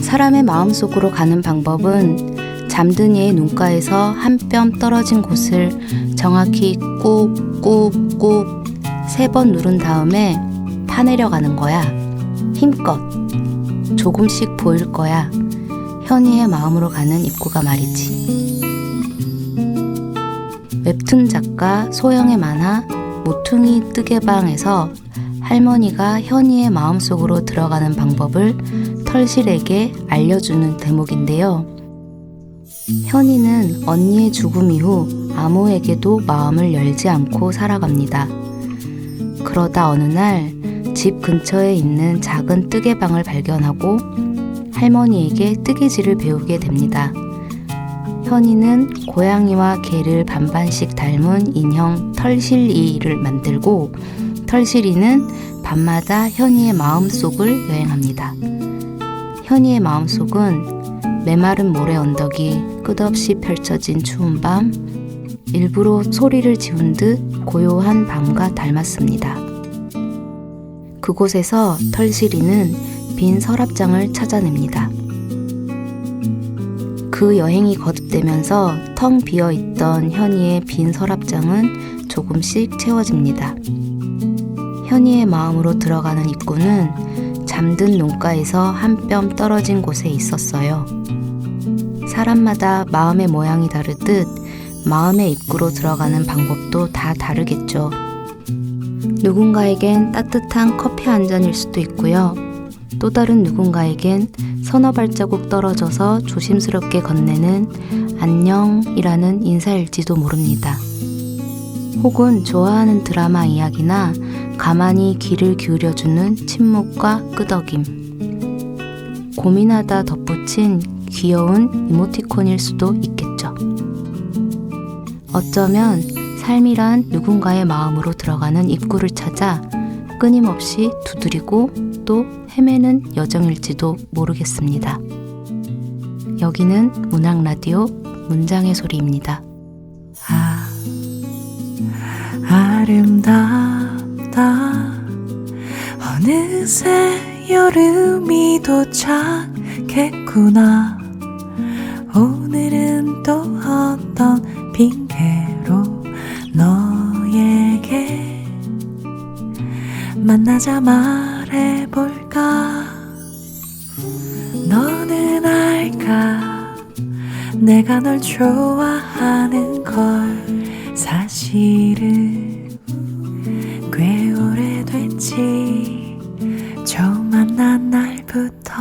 사람의 마음속으로 가는 방법은 잠든 이의 눈가에서 한 뼘 떨어진 곳을 정확히 꾹꾹꾹 3번 누른 다음에 파내려 가는 거야. 힘껏. 조금씩 보일 거야. 현이의 마음으로 가는 입구가 말이지. 웹툰 작가 소영의 만화 모퉁이 뜨개방에서 할머니가 현이의 마음속으로 들어가는 방법을 털실에게 알려주는 대목인데요. 현이는 언니의 죽음 이후 아무에게도 마음을 열지 않고 살아갑니다. 그러다 어느 날 집 근처에 있는 작은 뜨개방을 발견하고 할머니에게 뜨개질을 배우게 됩니다. 현이는 고양이와 개를 반반씩 닮은 인형 털실이를 만들고 털실이는 밤마다 현이의 마음속을 여행합니다. 현이의 마음속은 메마른 모래 언덕이 끝없이 펼쳐진 추운 밤, 일부러 소리를 지운 듯 고요한 밤과 닮았습니다. 그곳에서 털실이는 빈 서랍장을 찾아냅니다. 그 여행이 거듭되면서 텅 비어있던 현이의 빈 서랍장은 조금씩 채워집니다. 현이의 마음으로 들어가는 입구는 잠든 눈가에서 한 뼘 떨어진 곳에 있었어요. 사람마다 마음의 모양이 다르듯 마음의 입구로 들어가는 방법도 다 다르겠죠. 누군가에겐 따뜻한 커피 한 잔일 수도 있고요. 또 다른 누군가에겐 서너 발자국 떨어져서 조심스럽게 건네는 안녕이라는 인사일지도 모릅니다. 혹은 좋아하는 드라마 이야기나 가만히 귀를 기울여주는 침묵과 끄덕임. 고민하다 덧붙인 귀여운 이모티콘일 수도 있겠죠. 어쩌면 삶이란 누군가의 마음으로 들어가는 입구를 찾아 끊임없이 두드리고 또 헤매는 여정일지도 모르겠습니다. 여기는 문학라디오 문장의 소리입니다. 아름답다. 어느새 여름이 도착했구나. 오늘은 또 어떤 핑계로 너에게 만나자 말해볼까. 너는 알까, 내가 널 좋아하는 걸. 사실은 꽤 오래됐지, 처음 만난 날부터.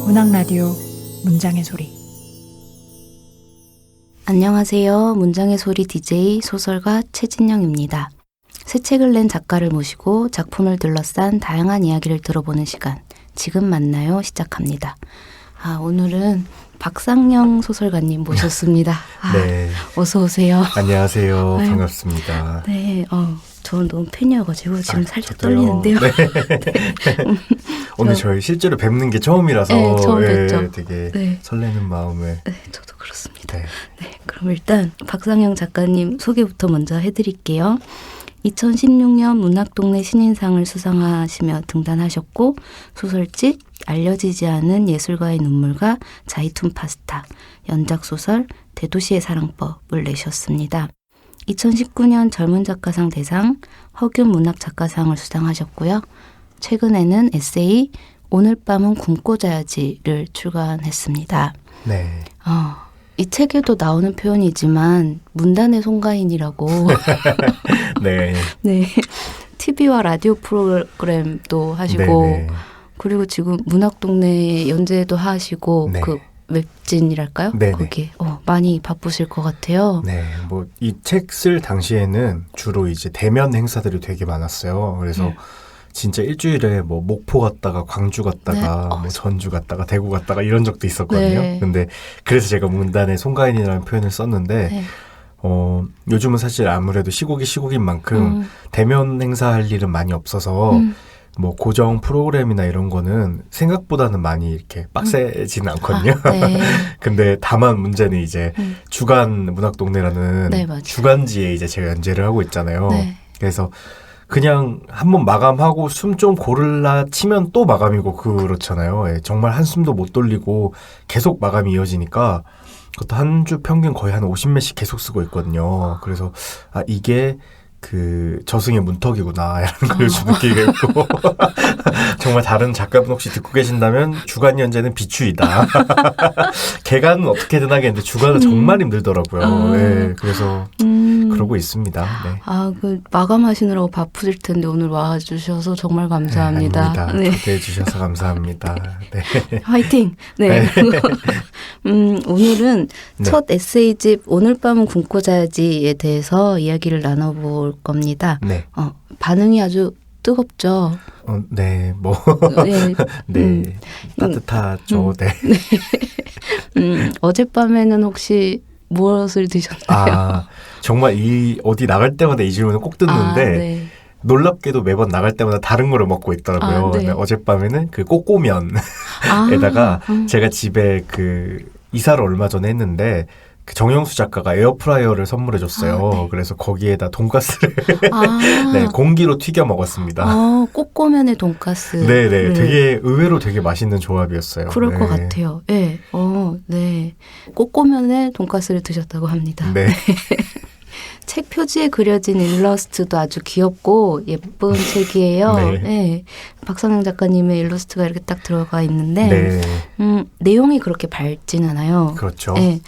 문학라디오 문장의 소리. 안녕하세요. 문장의 소리 DJ 소설가 최진영입니다. 새 책을 낸 작가를 모시고 작품을 둘러싼 다양한 이야기를 들어보는 시간, 지금 만나요 시작합니다. 오늘은 박상영 소설가님 모셨습니다. 네. 어서 오세요. 안녕하세요. 반갑습니다. 네, 저는 너무 팬이어가지고 지금 살짝 저도요. 떨리는데요. 네. 오늘 저희 실제로 뵙는 게 처음이라서 네, 처음 뵙죠. 되게 네. 설레는 마음에. 네, 저도 그렇습니다. 네. 네, 그럼 일단 박상영 작가님 소개부터 먼저 해드릴게요. 2016년 문학동네 신인상을 수상하시며 등단하셨고, 소설집 알려지지 않은 예술가의 눈물과 자이툰 파스타, 연작소설 대도시의 사랑법을 내셨습니다. 2019년 젊은 작가상 대상, 허균 문학작가상을 수상하셨고요. 최근에는 에세이 오늘 밤은 굶고 자야지를 출간했습니다. 네. 이 책에도 나오는 표현이지만 문단의 송가인이라고 네. 네, TV와 라디오 프로그램도 하시고 네네. 그리고 지금 문학동네 연재도 하시고 네. 그 웹진이랄까요? 네네. 거기에 많이 바쁘실 것 같아요. 네. 뭐 이 책 쓸 당시에는 주로 이제 대면 행사들이 되게 많았어요. 그래서 진짜 일주일에 뭐 목포 갔다가 광주 갔다가 네. 뭐 전주 갔다가 대구 갔다가 이런 적도 있었거든요. 네. 근데 그래서 제가 문단의 송가인이라는 표현을 썼는데 네. 요즘은 사실 아무래도 시국인 만큼 대면 행사할 일은 많이 없어서 뭐 고정 프로그램이나 이런 거는 생각보다는 많이 이렇게 빡세지는 않거든요. 네. 근데 다만 문제는 이제 주간 문학동네라는 네, 맞아요. 주간지에 이제 제가 연재를 하고 있잖아요. 네. 그래서 그냥 한번 마감하고 숨 좀 고를라 치면 또 마감이고 그렇잖아요. 예, 정말 한숨도 못 돌리고 계속 마감이 이어지니까 그것도 한 주 평균 거의 한 50매씩 계속 쓰고 있거든요. 그래서 이게 그 저승의 문턱이구나 라는 걸 요즘 느끼게 했고 정말 다른 작가분 혹시 듣고 계신다면 주간 연재는 비추이다. 개간은 어떻게든 하겠는데 주간은 정말 힘들더라고요. 네, 그래서 그러고 있습니다. 네. 그 마감하시느라고 바쁘실 텐데 오늘 와주셔서 정말 감사합니다. 네, 아닙니다. 초대해 주셔서 감사합니다. 네. 화이팅! 네. 오늘은 네. 첫 에세이집 오늘 밤은 굶고 자야지에 대해서 이야기를 나눠볼 겁니다. 네. 반응이 아주 뜨겁죠. 네, 뭐, 네. 네, 따뜻하죠. 네. 어젯밤에는 혹시 무엇을 드셨나요? 정말 어디 나갈 때마다 이 질문을 꼭 듣는데, 네. 놀랍게도 매번 나갈 때마다 다른 거를 먹고 있더라고요. 네. 근데 어젯밤에는 그 꼬꼬면에다가 제가 집에 이사를 얼마 전에 했는데, 그 정영수 작가가 에어프라이어를 선물해 줬어요. 네. 그래서 거기에다 돈가스를 네, 공기로 튀겨 먹었습니다. 꼬꼬면에 돈가스. 네네, 되게 의외로 되게 맛있는 조합이었어요. 그럴 네. 것 같아요. 네. 네. 꼬꼬면에 돈가스를 드셨다고 합니다. 네. 책 표지에 그려진 일러스트도 아주 귀엽고 예쁜 책이에요. 네. 네. 박상영 작가님의 일러스트가 이렇게 딱 들어가 있는데 네. 내용이 그렇게 밝진 않아요. 그렇죠. 네.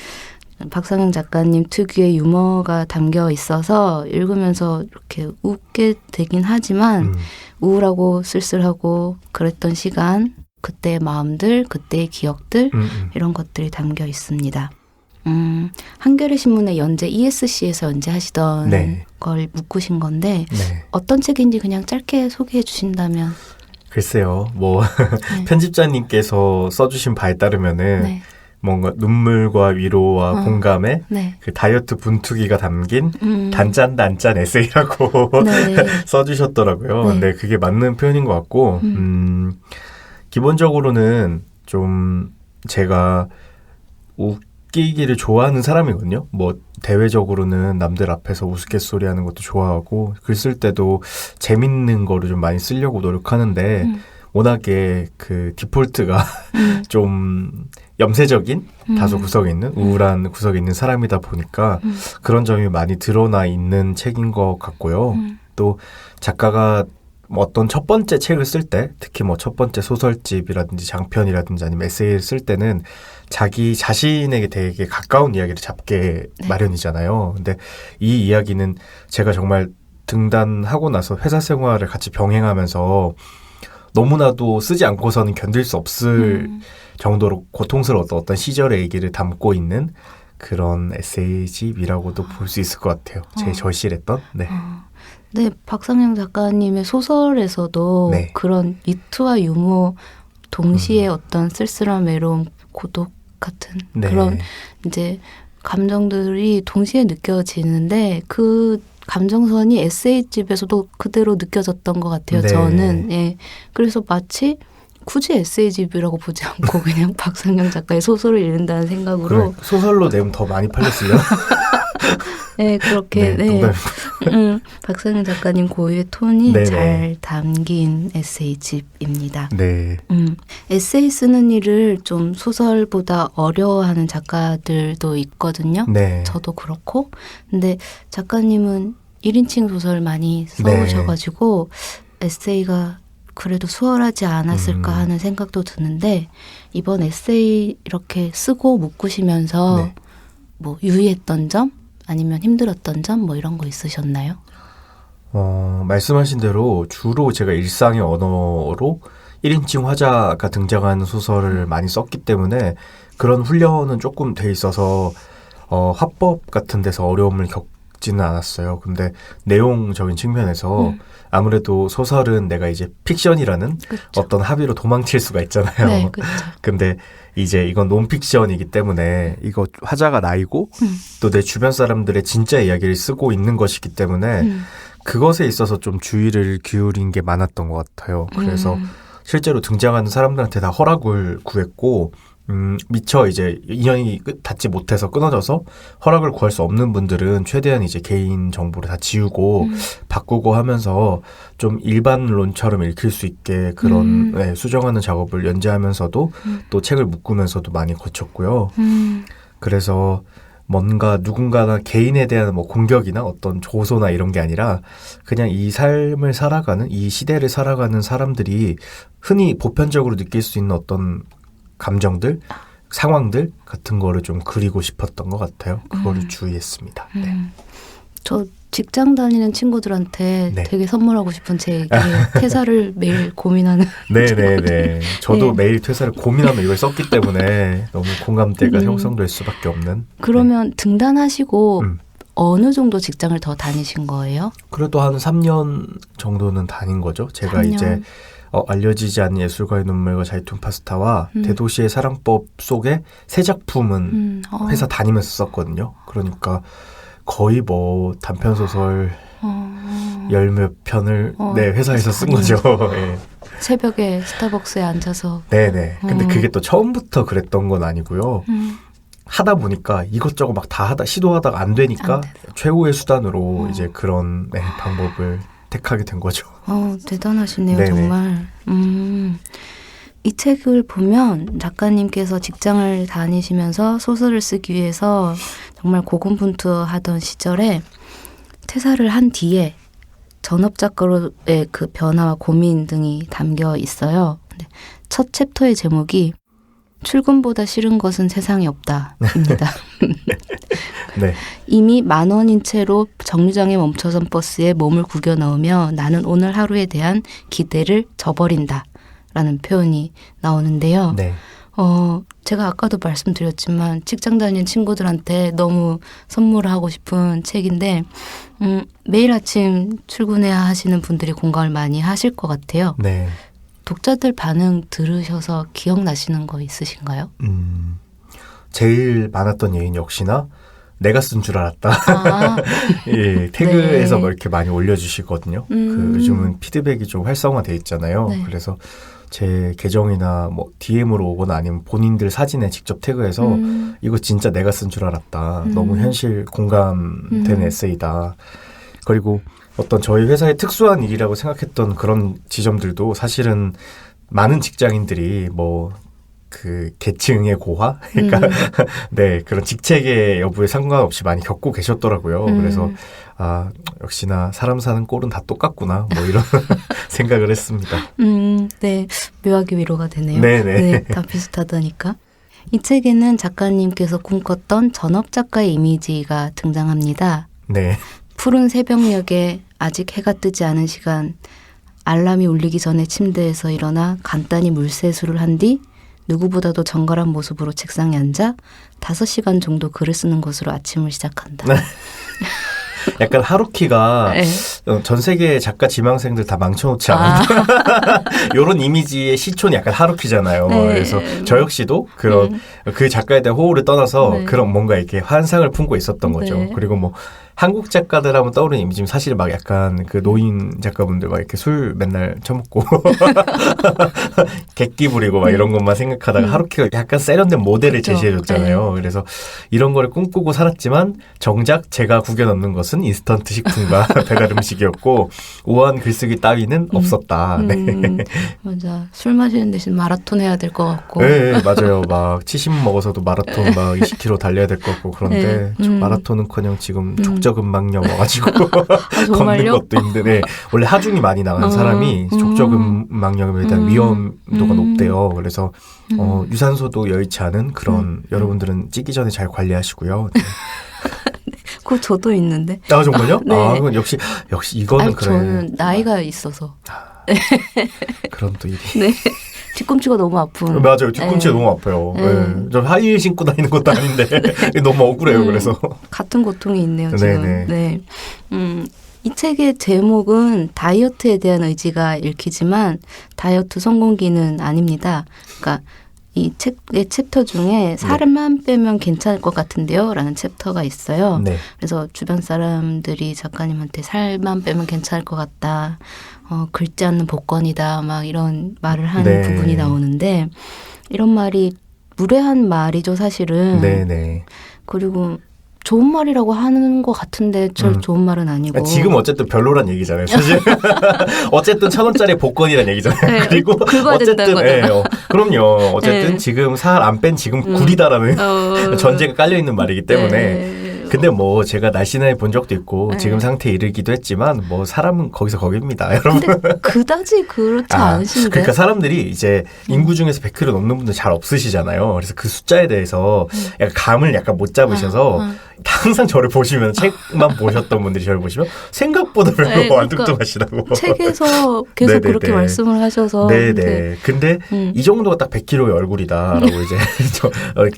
박상영 작가님 특유의 유머가 담겨 있어서 읽으면서 이렇게 웃게 되긴 하지만 우울하고 쓸쓸하고 그랬던 시간, 그때의 마음들, 그때의 기억들 이런 것들이 담겨 있습니다. 한겨레 신문의 연재 ESC에서 연재하시던 네. 걸 묶으신 건데 네. 어떤 책인지 그냥 짧게 소개해 주신다면. 글쎄요, 뭐 네. 편집자님께서 써주신 바에 따르면은 네. 뭔가 눈물과 위로와 공감에 네. 그 다이어트 분투기가 담긴 단짠 에세이라고 네. 써주셨더라고요. 네. 근데 그게 맞는 표현인 것 같고, 기본적으로는 좀 제가 웃기기를 좋아하는 사람이거든요. 뭐 대외적으로는 남들 앞에서 우스갯소리 하는 것도 좋아하고 글 쓸 때도 재밌는 거를 좀 많이 쓰려고 노력하는데 워낙에 그 디폴트가 좀 염세적인 다소 구석에 있는 우울한 구석에 있는 사람이다 보니까 그런 점이 많이 드러나 있는 책인 것 같고요. 또 작가가 뭐 어떤 첫 번째 책을 쓸 때, 특히 뭐 첫 번째 소설집이라든지 장편이라든지 아니면 에세이를 쓸 때는 자기 자신에게 되게 가까운 이야기를 잡게 마련이잖아요. 근데 이 이야기는 제가 정말 등단하고 나서 회사 생활을 같이 병행하면서 너무나도 쓰지 않고서는 견딜 수 없을 정도로 고통스러웠던 어떤 시절의 얘기를 담고 있는 그런 에세이집이라고도 볼 수 있을 것 같아요. 제 절실했던. 네. 네, 박상영 작가님의 소설에서도 네. 그런 위트와 유머 동시에 어떤 쓸쓸한 외로움, 고독 같은 네. 그런 이제 감정들이 동시에 느껴지는데 그 감정선이 에세이집에서도 그대로 느껴졌던 것 같아요. 네. 저는. 예. 그래서 마치 굳이 에세이집이라고 보지 않고 그냥 박상영 작가의 소설을 읽는다는 생각으로 그래, 소설로 내면 더 많이 팔렸으면. 네, 그렇게 네, 박상영 작가님 고유의 톤이 네네. 잘 담긴 에세이집입니다. 네. 에세이 쓰는 일을 좀 소설보다 어려워하는 작가들도 있거든요. 네. 저도 그렇고. 근데 작가님은 1인칭 소설 많이 써오셔가지고 에세이가 그래도 수월하지 않았을까 하는 생각도 드는데 이번 에세이 이렇게 쓰고 묶으시면서 네. 뭐 유의했던 점? 아니면 힘들었던 점 뭐 이런 거 있으셨나요? 말씀하신 대로 주로 제가 일상의 언어로 1인칭 화자가 등장하는 소설을 많이 썼기 때문에 그런 훈련은 조금 돼 있어서 화법 같은 데서 어려움을 겪지는 않았어요. 근데 내용적인 측면에서 아무래도 소설은 내가 이제 픽션이라는 그쵸. 어떤 합의로 도망칠 수가 있잖아요. 네, 그렇죠. 근데 이제 이건 논픽션이기 때문에 이거 화자가 나이고 또 내 주변 사람들의 진짜 이야기를 쓰고 있는 것이기 때문에 그것에 있어서 좀 주의를 기울인 게 많았던 것 같아요. 그래서 실제로 등장하는 사람들한테 다 허락을 구했고 미처 이제 인연이 닿지 못해서 끊어져서 허락을 구할 수 없는 분들은 최대한 이제 개인 정보를 다 지우고 바꾸고 하면서 좀 일반론처럼 읽힐 수 있게 그런 네, 수정하는 작업을 연재하면서도 또 책을 묶으면서도 많이 거쳤고요. 그래서 뭔가 누군가나 개인에 대한 뭐 공격이나 어떤 조소나 이런 게 아니라 그냥 이 삶을 살아가는 이 시대를 살아가는 사람들이 흔히 보편적으로 느낄 수 있는 어떤 감정들, 상황들 같은 거를 좀 그리고 싶었던 것 같아요. 그거를 주의했습니다. 네. 저 직장 다니는 친구들한테 네. 되게 선물하고 싶은 책이 퇴사를 매일 고민하는 네네네. 저도 네. 매일 퇴사를 고민하며 이걸 썼기 때문에 너무 공감대가 형성될 수밖에 없는. 그러면 등단하시고 음. 어느 정도 직장을 더 다니신 거예요? 그래도 한 3년 정도는 다닌 거죠. 제가 3년? 이제 알려지지 않는 예술가의 눈물과 자이툰 파스타와 대도시의 사랑법 속에 세 작품은 회사 다니면서 썼거든요. 그러니까 거의 뭐 단편소설 열 몇 편을 네, 회사에서 쓴 거죠. 네. 새벽에 스타벅스에 앉아서 네네. 근데 그게 또 처음부터 그랬던 건 아니고요. 하다 보니까 이것저것 막 다 시도하다가 안 되니까 최후의 수단으로 이제 그런 네, 방법을 택하게 된 거죠. 대단하시네요. 네네. 정말. 이 책을 보면 작가님께서 직장을 다니시면서 소설을 쓰기 위해서 정말 고군분투하던 시절에 퇴사를 한 뒤에 전업작가로의 그 변화와 고민 등이 담겨 있어요. 첫 챕터의 제목이 출근보다 싫은 것은 세상에 없다입니다. 네. 이미 10,000원인 채로 정류장에 멈춰선 버스에 몸을 구겨 넣으며 나는 오늘 하루에 대한 기대를 저버린다 라는 표현이 나오는데요. 네. 제가 아까도 말씀드렸지만 직장 다니는 친구들한테 너무 선물하고 싶은 책인데 매일 아침 출근해야 하시는 분들이 공감을 많이 하실 것 같아요. 네. 독자들 반응 들으셔서 기억나시는 거 있으신가요? 제일 많았던 예인 역시나 내가 쓴 줄 알았다. 아, 예, 태그에서 네. 뭐 이렇게 많이 올려주시거든요. 그 요즘은 피드백이 좀 활성화돼 있잖아요. 네. 그래서 제 계정이나 뭐 DM으로 오거나 아니면 본인들 사진에 직접 태그해서 이거 진짜 내가 쓴 줄 알았다. 너무 현실 공감되는 에세이다. 그리고 어떤 저희 회사의 특수한 일이라고 생각했던 그런 지점들도 사실은 많은 직장인들이 뭐 그 계층의 고화? 그러니까 네, 그런 직책의 여부에 상관없이 많이 겪고 계셨더라고요. 그래서 아, 역시나 사람 사는 꼴은 다 똑같구나. 뭐 이런 생각을 했습니다. 네. 묘하게 위로가 되네요. 네네. 네, 다 비슷하다니까. 이 책에는 작가님께서 꿈꿨던 전업작가의 이미지가 등장합니다. 네. 푸른 새벽녘에 아직 해가 뜨지 않은 시간, 알람이 울리기 전에 침대에서 일어나 간단히 물세수를 한 뒤 누구보다도 정갈한 모습으로 책상에 앉아 5시간 정도 글을 쓰는 것으로 아침을 시작한다. 약간 하루키가 네. 전 세계 작가 지망생들 다 망쳐놓지 않은 이런 이미지의 시촌이 약간 하루키잖아요. 네. 그래서 저 역시도 그런 그 작가에 대한 호호를 떠나서 네. 그런 뭔가 이렇게 환상을 품고 있었던 거죠. 네. 그리고 뭐 한국 작가들 하면 떠오르는 이미지는 사실 막 약간 그 노인 작가분들 막 이렇게 술 맨날 처먹고 객기 부리고 막 이런 것만 생각하다가 하루키가 약간 세련된 모델을 그쵸. 제시해줬잖아요. 그래서 이런 거를 꿈꾸고 살았지만 정작 제가 구겨 넣는 것은 인스턴트 식품과 배달 음식이었고 우아한 글쓰기 따위는 없었다. 네. 맞아. 술 마시는 대신 마라톤 해야 될 것 같고. 네, 맞아요. 막 70 먹어서도 마라톤 막 20km 달려야 될 것 같고 그런데 네. 저 마라톤은커녕 지금 족저근막염 와가지고 걷는 정말요? 것도 힘드네. 원래 하중이 많이 나간 사람이 족저근막염에 대한 위험도가 높대요. 그래서 유산소도 여의치 않은 그런 여러분들은 찌기 전에 잘 관리하시고요. 네. 그거 저도 있는데. 아 정말요? 네. 아 그건 역시 이거는 아니, 그래. 저는 나이가 있어서. 그런 또 일이. 네. 뒤꿈치가 너무 아픈. 맞아요. 뒤꿈치가 너무 아파요. 네. 저 하이힐 신고 다니는 것도 아닌데 너무 억울해요. 그래서 같은 고통이 있네요. 지금. 네네. 네. 이 책의 제목은 다이어트에 대한 의지가 읽히지만 다이어트 성공기는 아닙니다. 그러니까 이 책의 챕터 중에 살만 빼면 괜찮을 것 같은데요 라는 챕터가 있어요. 네. 그래서 주변 사람들이 작가님한테 살만 빼면 괜찮을 것 같다. 긁지 않는 복권이다. 막 이런 말을 하는 네. 부분이 나오는데 이런 말이 무례한 말이죠 사실은. 네네. 그리고 좋은 말이라고 하는 것 같은데 절 좋은 말은 아니고. 지금 어쨌든 별로란 얘기잖아요. 사실 어쨌든 1,000원짜리 복권이란 얘기잖아요. 네, 그리고 긁어야 된다는 거잖아. 그럼요. 어쨌든 네. 지금 살 안 뺀 지금 구리다라는 전제가 깔려 있는 말이기 때문에. 네. 근데 뭐 제가 날씬해 본 적도 있고 네. 지금 상태에 이르기도 했지만 뭐 사람은 거기서 거기입니다, 여러분. 근데 그다지 그렇지 않으신데. 그러니까 사람들이 이제 인구 중에서 100kg 넘는 분들 잘 없으시잖아요. 그래서 그 숫자에 대해서 약간 감을 약간 못 잡으셔서 항상 저를 보시면 책만 보셨던 분들이 저를 보시면 생각보다 별로 네, 안 그러니까 뚱뚱하시다고. 책에서 계속 네네네. 그렇게 말씀을 하셔서. 네네. 근데 이 정도가 딱 100kg의 얼굴이다라고 이제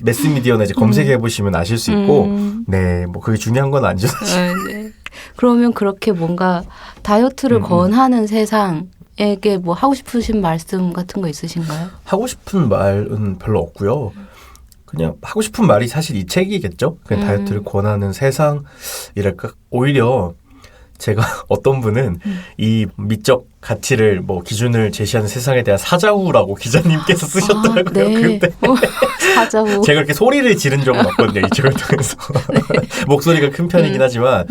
매스미디어나 이제 검색해 보시면 아실 수 있고, 네, 뭐 그게 중요한 건 아니죠. 사실. 네. 그러면 그렇게 뭔가 다이어트를 권하는 세상에게 뭐 하고 싶으신 말씀 같은 거 있으신가요? 하고 싶은 말은 별로 없고요. 그냥 하고 싶은 말이 사실 이 책이겠죠. 그냥 다이어트를 권하는 세상이랄까. 오히려 제가 어떤 분은 이 미적 가치를 뭐 기준을 제시하는 세상에 대한 사자후라고 기자님께서 쓰셨더라고요. 네. 근데 사자후. 제가 그렇게 소리를 지른 적은 없거든요. 이 책을 통해서. 목소리가 큰 편이긴 하지만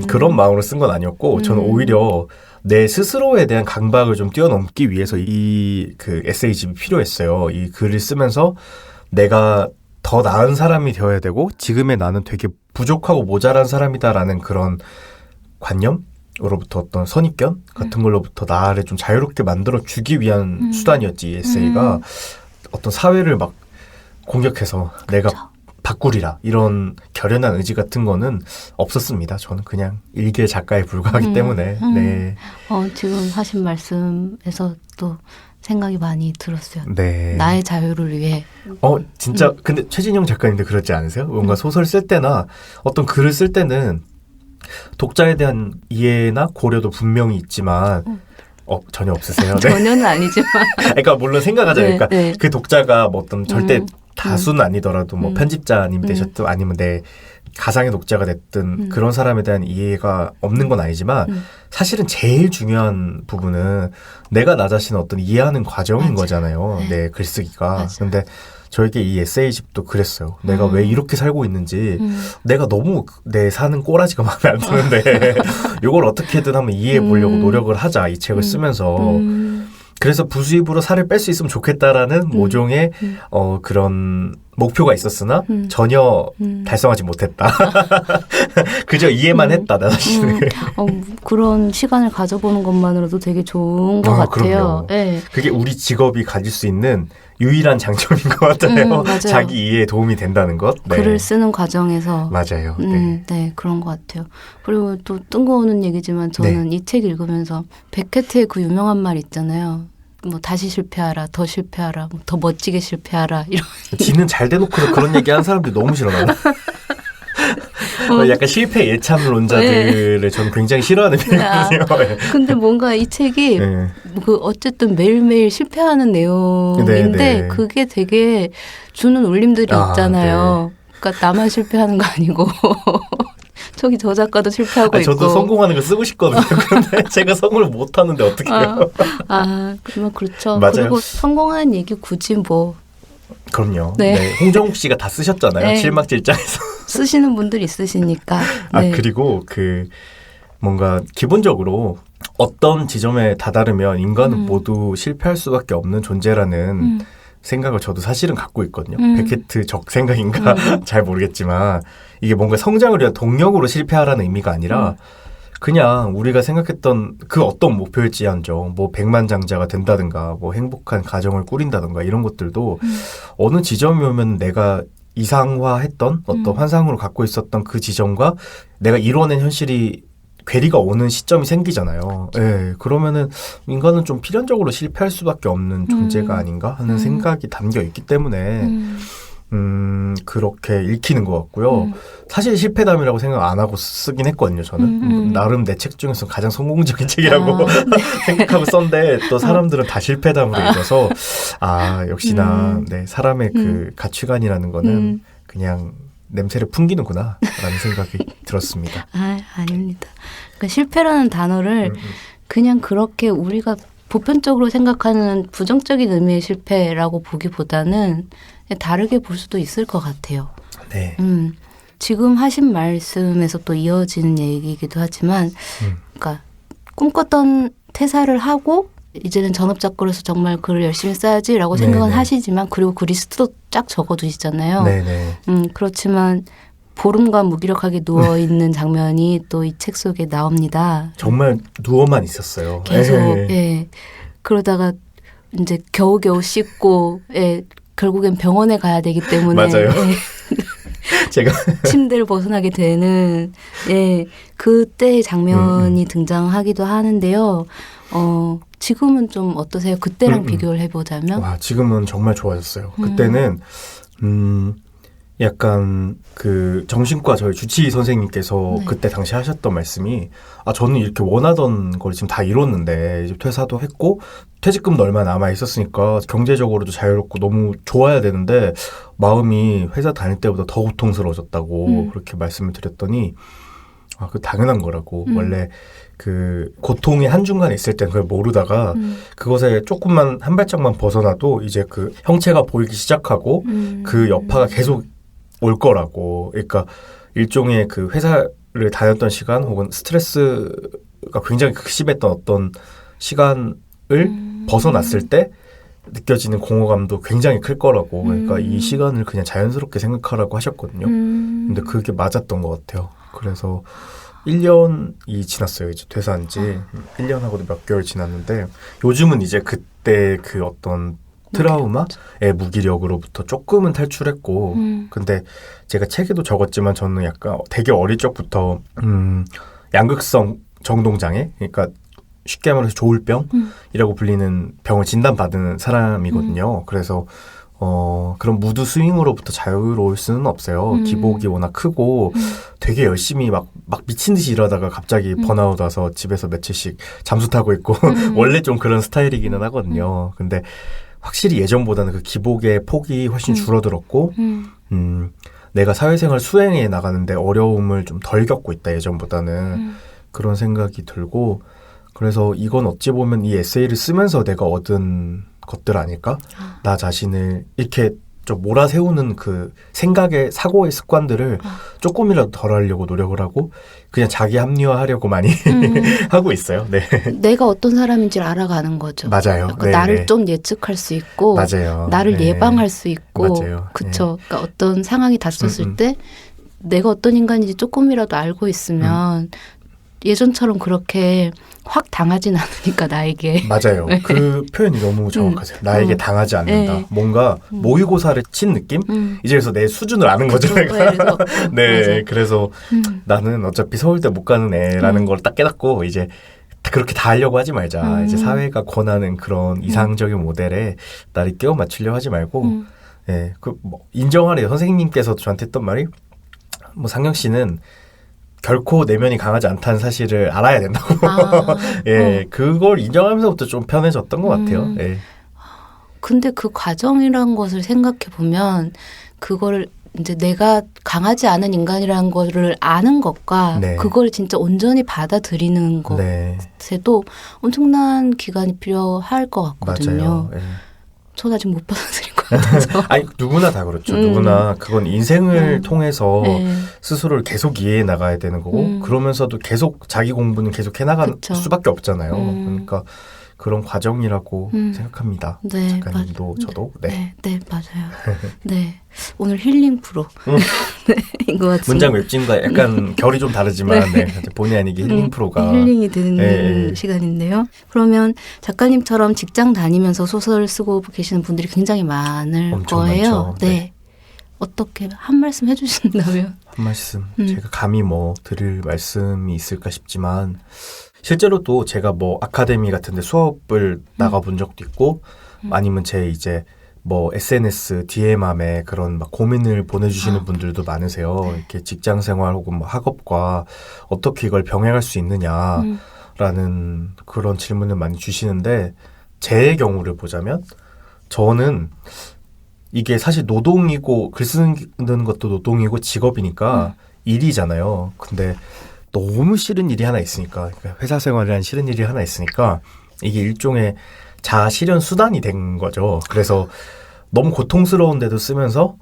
그런 마음으로 쓴 건 아니었고 저는 오히려 내 스스로에 대한 강박을 좀 뛰어넘기 위해서 이 그 에세이집이 필요했어요. 이 글을 쓰면서 내가 더 나은 사람이 되어야 되고 지금의 나는 되게 부족하고 모자란 사람이다라는 그런 관념으로부터 어떤 선입견 같은 걸로부터 나를 좀 자유롭게 만들어주기 위한 수단이었지. 이 에세이가 어떤 사회를 막 공격해서 내가 바꾸리라 이런 결연한 의지 같은 거는 없었습니다. 저는 그냥 일개 작가에 불과하기 때문에. 네. 지금 하신 말씀에서 또 생각이 많이 들었어요. 네. 나의 자유를 위해. 진짜 근데 최진영 작가님도 그렇지 않으세요? 뭔가 소설 쓸 때나 어떤 글을 쓸 때는 독자에 대한 이해나 고려도 분명히 있지만 전혀 없으세요. 네. 전혀는 아니지만. 그러니까 물론 생각하잖아요. 그러니까 네. 그 독자가 뭐 어떤 절대 다수는 아니더라도 뭐 편집자님이 되셨든 아니면 내 가상의 독자가 됐든 그런 사람에 대한 이해가 없는 건 아니지만 사실은 제일 중요한 부분은 내가 나 자신을 어떤 이해하는 과정인 맞아요. 거잖아요. 네. 내 글쓰기가. 맞아. 근데 저에게 이 에세이집도 그랬어요. 내가 왜 이렇게 살고 있는지 내가 너무 내 사는 꼬라지가 마음에 안 드는데 이걸 어떻게든 한번 이해해 보려고 노력을 하자. 이 책을 쓰면서. 그래서 부수입으로 살을 뺄 수 있으면 좋겠다라는 모종의 그런 목표가 있었으나 전혀 달성하지 못했다. 그저 이해만 했다. 나 자신을. 그런 시간을 가져보는 것만으로도 되게 좋은 것 같아요. 그럼요. 네. 그게 우리 직업이 가질 수 있는 유일한 장점인 것 같아요. 맞아요. 자기 이해에 도움이 된다는 것. 네. 글을 쓰는 과정에서. 맞아요. 네. 네, 그런 것 같아요. 그리고 또 뜬금없는 얘기지만 저는 이 책 읽으면서 베케트의 그 유명한 말 있잖아요. 뭐 다시 실패하라, 더 실패하라, 더 멋지게 실패하라 이런. 지는 잘 대놓고 그런 얘기하는 사람들이 너무 싫어 나는. 약간 실패 예찬론자들을 저는 굉장히 싫어하는 편이거든요. 근데 뭔가 이 책이 네. 그 어쨌든 매일매일 실패하는 내용인데 네. 그게 되게 주는 울림들이 있잖아요. 네. 그러니까 나만 실패하는 거 아니고 저기 저 작가도 실패하고 있고. 저도 성공하는 거 쓰고 싶거든요. 근데 제가 성공을 못 하는데 어떻게 해요? 그러면 그렇죠. 맞아요. 그리고 성공하는 얘기 굳이 뭐 그럼요. 네. 네. 홍정욱 씨가 다 쓰셨잖아요. 네. 칠막질장에서. 쓰시는 분들 있으시니까. 네. 그리고 뭔가 기본적으로 어떤 지점에 다다르면 인간은 모두 실패할 수밖에 없는 존재라는 생각을 저도 사실은 갖고 있거든요. 베케트적 생각인가 잘 모르겠지만 이게 뭔가 성장을 위한 동력으로 실패하라는 의미가 아니라 그냥 우리가 생각했던 그 어떤 목표일지언정 뭐 백만장자가 된다든가 뭐 행복한 가정을 꾸린다든가 이런 것들도 어느 지점이 오면 내가 이상화했던 어떤 환상으로 갖고 있었던 그 지점과 내가 이뤄낸 현실이 괴리가 오는 시점이 생기잖아요. 네, 그러면은 인간은 좀 필연적으로 실패할 수밖에 없는 존재가 아닌가 하는 생각이 담겨 있기 때문에 그렇게 읽히는 것 같고요. 사실 실패담이라고 생각 안 하고 쓰긴 했거든요. 저는 나름 내 책 중에서 가장 성공적인 책이라고 생각하고 썼는데 또 사람들은 다 실패담으로 읽어서 역시나 네, 사람의 그 가치관이라는 거는 그냥 냄새를 풍기는구나 라는 생각이 들었습니다. 아닙니다. 그러니까 실패라는 단어를 그냥 그렇게 우리가 보편적으로 생각하는 부정적인 의미의 실패라고 보기보다는 다르게 볼 수도 있을 것 같아요. 네. 지금 하신 말씀에서 또 이어지는 얘기이기도 하지만 그러니까 꿈꿨던 퇴사를 하고 이제는 전업작가로서 정말 글을 열심히 써야지라고 생각은 하시지만 그리고 그 리스트도 쫙 적어두시잖아요. 네네. 그렇지만 보름과 무기력하게 누워있는 장면이 또 이 책 속에 나옵니다. 정말 누워만 있었어요. 계속 예. 그러다가 이제 겨우겨우 씻고 결국엔 병원에 가야 되기 때문에 맞아요. 제가 침대를 벗어나게 되는 그때의 장면이 등장하기도 하는데요. 지금은 좀 어떠세요? 그때랑 비교를 해보자면? 와, 지금은 정말 좋아졌어요. 그때는 약간 그 정신과 저희 주치의 선생님께서 그때 당시 하셨던 말씀이 저는 이렇게 원하던 걸 지금 다 이뤘는데 이제 퇴사도 했고 퇴직금도 얼마 남아 있었으니까 경제적으로도 자유롭고 너무 좋아야 되는데 마음이 회사 다닐 때보다 더 고통스러워졌다고 그렇게 말씀을 드렸더니 그 당연한 거라고 원래 그 고통이 한중간에 있을 때는 그걸 모르다가 그것에 조금만 한 발짝만 벗어나도 이제 그 형체가 보이기 시작하고 그 여파가 계속 올 거라고. 그러니까 일종의 그 회사를 다녔던 시간 혹은 스트레스가 굉장히 극심했던 어떤 시간을 벗어났을 때 느껴지는 공허감도 굉장히 클 거라고. 그러니까 이 시간을 그냥 자연스럽게 생각하라고 하셨거든요. 근데 그게 맞았던 것 같아요. 그래서 1년이 지났어요. 이제 퇴사한 지 1년하고도 몇 개월 지났는데 요즘은 이제 그때 그 어떤 트라우마의 무기력으로부터 조금은 탈출했고 근데 제가 책에도 적었지만 저는 약간 되게 어릴 적부터 양극성 정동장애 그러니까 쉽게 말해서 조울병이라고 불리는 병을 진단받은 사람이거든요. 그래서 그런 무드 스윙으로부터 자유로울 수는 없어요. 기복이 워낙 크고 되게 열심히 막 미친 듯이 일하다가 갑자기 번아웃 와서 집에서 며칠씩 잠수 타고 있고 원래 좀 그런 스타일이기는 하거든요. 근데 확실히 예전보다는 그 기복의 폭이 훨씬 줄어들었고 내가 사회생활 수행해 나가는데 어려움을 좀 덜 겪고 있다 예전보다는 그런 생각이 들고 그래서 이건 어찌 보면 이 에세이를 쓰면서 내가 얻은 것들 아닐까? 나 자신을 이렇게 좀 몰아세우는 그 생각의 사고의 습관들을 조금이라도 덜 하려고 노력을 하고 그냥 자기 합리화하려고 많이 하고 있어요. 네. 내가 어떤 사람인지를 알아가는 거죠. 맞아요. 그러니까 나를 좀 예측할 수 있고 맞아요. 나를 예방할 수 있고 맞아요. 그쵸. 그러니까 어떤 상황이 닥쳤을 때 내가 어떤 인간인지 조금이라도 알고 있으면 예전처럼 그렇게 확 당하진 않으니까 나에게. 맞아요. 그 표현이 너무 정확하세요. 나에게 당하지 않는다. 뭔가 모의고사를 친 느낌? 이제 그래서 내 수준을 아는 거죠. 내가. 네. 그래서 나는 어차피 서울대 못 가는 애라는 걸 딱 깨닫고 이제 그렇게 다 하려고 하지 말자. 이제 사회가 권하는 그런 이상적인 모델에 나를 끼워 맞추려 하지 말고 예, 인정하래요. 선생님께서도 저한테 했던 말이 상경 씨는 결코 내면이 강하지 않다는 사실을 알아야 된다고. 예, 그걸 인정하면서부터 좀 편해졌던 것 같아요. 예. 근데 그 과정이란 것을 생각해 보면 그거를 이제 내가 강하지 않은 인간이라는 거를 아는 것과 그걸 진짜 온전히 받아들이는 것에도 엄청난 기간이 필요할 것 같거든요. 맞아요. 예. 전 아직 못 받아들인 것 같아서. 아니 누구나 다 그렇죠. 누구나 그건 인생을 통해서 스스로를 계속 이해해 나가야 되는 거고 그러면서도 계속 자기 공부는 계속 해나갈 수밖에 없잖아요. 그러니까 그런 과정이라고 생각합니다. 네, 작가님도 저도. 네, 맞아요. 네, 오늘 힐링 프로 인 것 같습니다. 문장 웹진과 약간 결이 좀 다르지만 본의 아니게 힐링 프로가 힐링이 되는 시간인데요. 그러면 작가님처럼 직장 다니면서 소설을 쓰고 계시는 분들이 굉장히 많을 거예요. 많죠. 네. 어떻게 한 말씀 해주신다면? 한 말씀. 제가 감히 드릴 말씀이 있을까 싶지만 실제로 또 제가 아카데미 같은 데 수업을 나가본 적도 있고 아니면 제 이제 뭐 SNS, DM함에 그런 막 고민을 보내주시는 분들도 많으세요. 네. 이렇게 직장 생활 혹은 뭐 학업과 어떻게 이걸 병행할 수 있느냐라는 그런 질문을 많이 주시는데 제 경우를 보자면 저는 이게 사실 노동이고 글 쓰는 것도 노동이고 직업이니까 일이잖아요. 근데 너무 싫은 일이 하나 있으니까 그러니까 회사 생활이란 싫은 일이 하나 있으니까 이게 일종의 자아 실현 수단이 된 거죠. 그래서 너무 고통스러운데도 쓰면서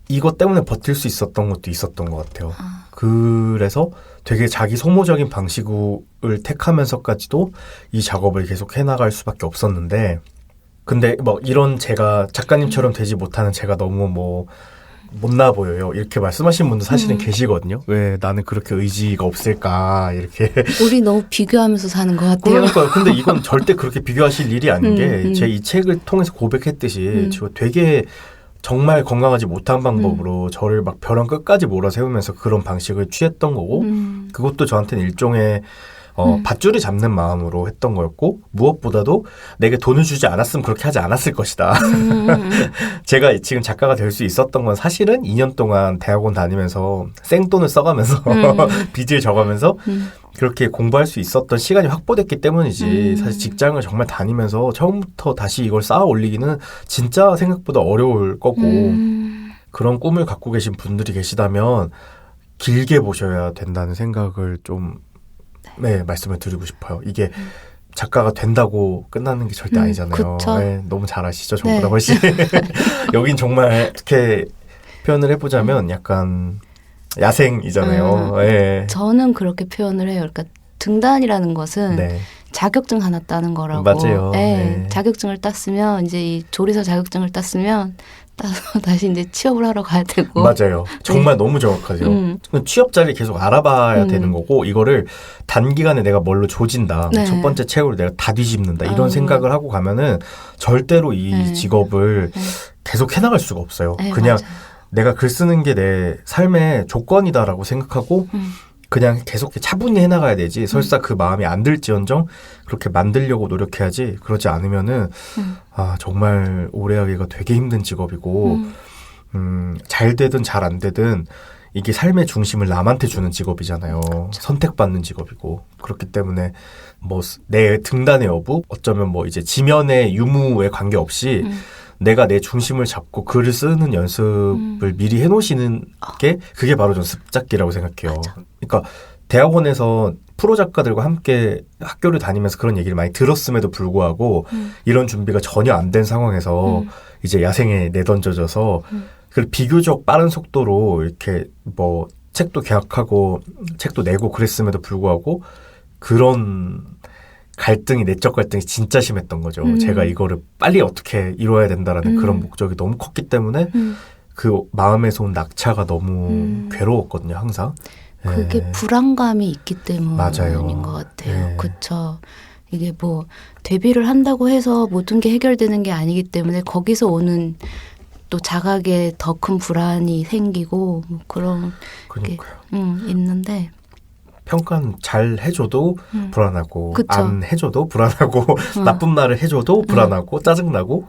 이것 때문에 버틸 수 있었던 것도 있었던 것 같아요. 그래서 되게 자기 소모적인 방식을 택하면서까지도 이 작업을 계속 해나갈 수밖에 없었는데 근데 뭐 이런 제가 작가님처럼 되지 못하는 제가 너무 뭐 못나 보여요. 이렇게 말씀하신 분도 사실은 계시거든요. 왜 나는 그렇게 의지가 없을까 이렇게. 우리 너무 비교하면서 사는 것 같아요. 그러니까요. 근데 이건 절대 그렇게 비교하실 일이 아닌 게 제 이 책을 통해서 고백했듯이 저 되게 정말 건강하지 못한 방법으로 저를 막 벼랑 끝까지 몰아세우면서 그런 방식을 취했던 거고 그것도 저한테는 일종의 밧줄을 잡는 마음으로 했던 거였고 무엇보다도 내게 돈을 주지 않았으면 그렇게 하지 않았을 것이다. 제가 지금 작가가 될 수 있었던 건 사실은 2년 동안 대학원 다니면서 생돈을 써가면서 빚을 져가면서 그렇게 공부할 수 있었던 시간이 확보됐기 때문이지 사실 직장을 정말 다니면서 처음부터 다시 이걸 쌓아 올리기는 진짜 생각보다 어려울 거고 그런 꿈을 갖고 계신 분들이 계시다면 길게 보셔야 된다는 생각을 좀 네, 말씀을 드리고 싶어요. 이게 작가가 된다고 끝나는 게 절대 아니잖아요. 네, 너무 잘 아시죠? 저보다 훨씬. 여긴 정말 어떻게 표현을 해보자면 약간 야생이잖아요. 네. 저는 그렇게 표현을 해요. 그러니까 등단이라는 것은 네. 자격증 하나 따는 거라고. 맞아요. 네. 네. 자격증을 땄으면 이제 이 조리사 자격증을 땄으면 따서 다시 이제 취업을 하러 가야 되고. 맞아요. 정말 너무 정확하죠. 취업 자리 계속 알아봐야 되는 거고 이거를 단기간에 내가 뭘로 조진다. 네. 첫 번째 책으로 내가 다 뒤집는다. 이런 생각을 하고 가면은 절대로 이 직업을 계속 해나갈 수가 없어요. 그냥 맞아요. 내가 글 쓰는 게 내 삶의 조건이다라고 생각하고 그냥 계속 차분히 해나가야 되지. 설사 그 마음이 안 들지언정 그렇게 만들려고 노력해야지. 그러지 않으면은 아 정말 오래 하기가 되게 힘든 직업이고 잘 되든 잘 안 되든 이게 삶의 중심을 남한테 주는 직업이잖아요. 그렇죠. 선택받는 직업이고 그렇기 때문에 뭐 내 등단의 여부 어쩌면 뭐 이제 지면의 유무에 관계없이 내가 내 중심을 잡고 글을 쓰는 연습을 미리 해놓으시는 게 그게 바로 전 습작기라고 생각해요. 맞아. 그러니까 대학원에서 프로 작가들과 함께 학교를 다니면서 그런 얘기를 많이 들었음에도 불구하고 이런 준비가 전혀 안 된 상황에서 이제 야생에 내던져져서 그 비교적 빠른 속도로 이렇게 뭐 책도 계약하고 책도 내고 그랬음에도 불구하고 그런 갈등이 내적 갈등이 진짜 심했던 거죠. 제가 이거를 빨리 어떻게 이루어야 된다라는 그런 목적이 너무 컸기 때문에 그 마음에서 온 낙차가 너무 괴로웠거든요. 항상. 그게 네. 불안감이 있기 때문인 맞아요. 것 같아요. 네. 그렇죠. 이게 뭐 데뷔를 한다고 해서 모든 게 해결되는 게 아니기 때문에 거기서 오는 또 자각에 더 큰 불안이 생기고 뭐 그런 게 있는데 평가는 잘 해줘도 불안하고 그쵸. 안 해줘도 불안하고 나쁜 말을 해줘도 불안하고 짜증나고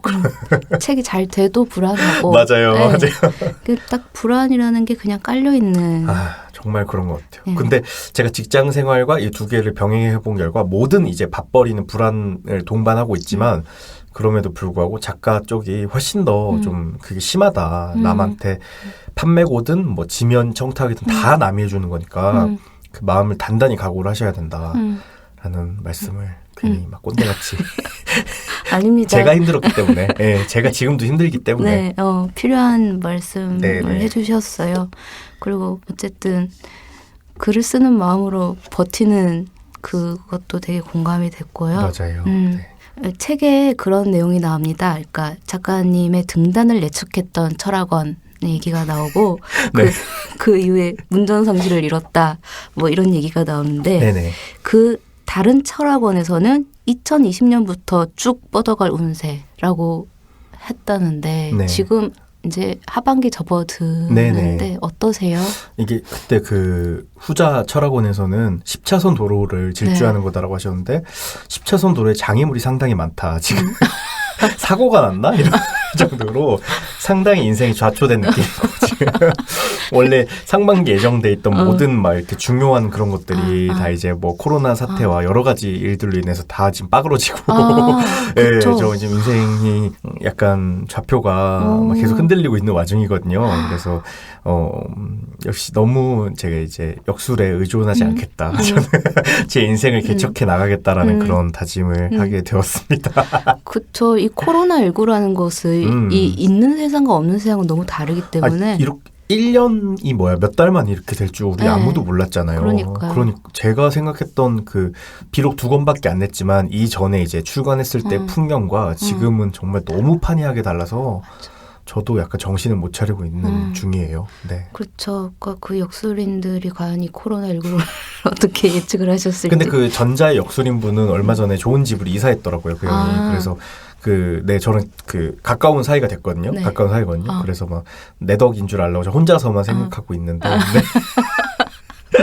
책이 잘 돼도 불안하고 맞아요. 네. 맞아요. 그 딱 불안이라는 게 그냥 깔려 있는. 정말 그런 것 같아요. 근데 제가 직장 생활과 이 두 개를 병행해 본 결과 모든 이제 밥벌이는 불안을 동반하고 있지만 그럼에도 불구하고 작가 쪽이 훨씬 더 좀 그게 심하다. 남한테 판매고든 뭐 지면 청탁이든 다 남이 해주는 거니까 그 마음을 단단히 각오를 하셔야 된다라는 말씀을 괜히 막 꼰대같이 아닙니다. 제가 힘들었기 때문에 제가 지금도 힘들기 때문에 네, 필요한 말씀을 네네. 해주셨어요. 그리고 어쨌든 글을 쓰는 마음으로 버티는 그것도 되게 공감이 됐고요. 맞아요. 네. 책에 그런 내용이 나옵니다. 그러니까 작가님의 등단을 예측했던 철학원 얘기가 나오고 네. 그 이후에 문전성시를 잃었다 뭐 이런 얘기가 나오는데 네네. 그 다른 철학원에서는 2020년부터 쭉 뻗어갈 운세라고 했다는데 네. 지금 이제 하반기 접어드는데 네네. 어떠세요? 이게 그때 그 후자 철학원에서는 10차선 도로를 질주하는 거다라고 하셨는데 10차선 도로에 장애물이 상당히 많다. 지금 사고가 났나? 정도로 상당히 인생이 좌초된 느낌이고 지금 원래 상반기 예정돼 있던 모든 막 이렇게 중요한 그런 것들이 다 이제 뭐 코로나 사태와 여러 가지 일들로 인해서 다 지금 빠그러지고 예, 저 지금 인생이 약간 좌표가 막 계속 흔들리고 있는 와중이거든요. 그래서 역시 너무 제가 이제 역술에 의존하지 않겠다. 저는 제 인생을 개척해 나가겠다라는 그런 다짐을 하게 되었습니다. 그쵸. 이 코로나19라는 것을 이 있는 세상과 없는 세상은 너무 다르기 때문에 1년이 몇 달만 이렇게 될 줄 우리 네. 아무도 몰랐잖아요. 그러니까요. 그러니까 제가 생각했던 비록 2권밖에 안 냈지만 이전에 이제 출간했을 때 풍경과 지금은 정말 너무 판이하게 달라서 저도 약간 정신을 못 차리고 있는 중이에요. 네. 그렇죠. 그러니까 그 역술인들이 과연 이 코로나19를 어떻게 예측을 하셨을지. 근데 그 전자의 역술인 분은 얼마 전에 좋은 집으로 이사했더라고요. 그 형이. 그래서 저는 가까운 사이가 됐거든요. 네. 가까운 사이거든요. 그래서 막 내 덕인 줄 알라고 저 혼자서만 생각하고 있는데.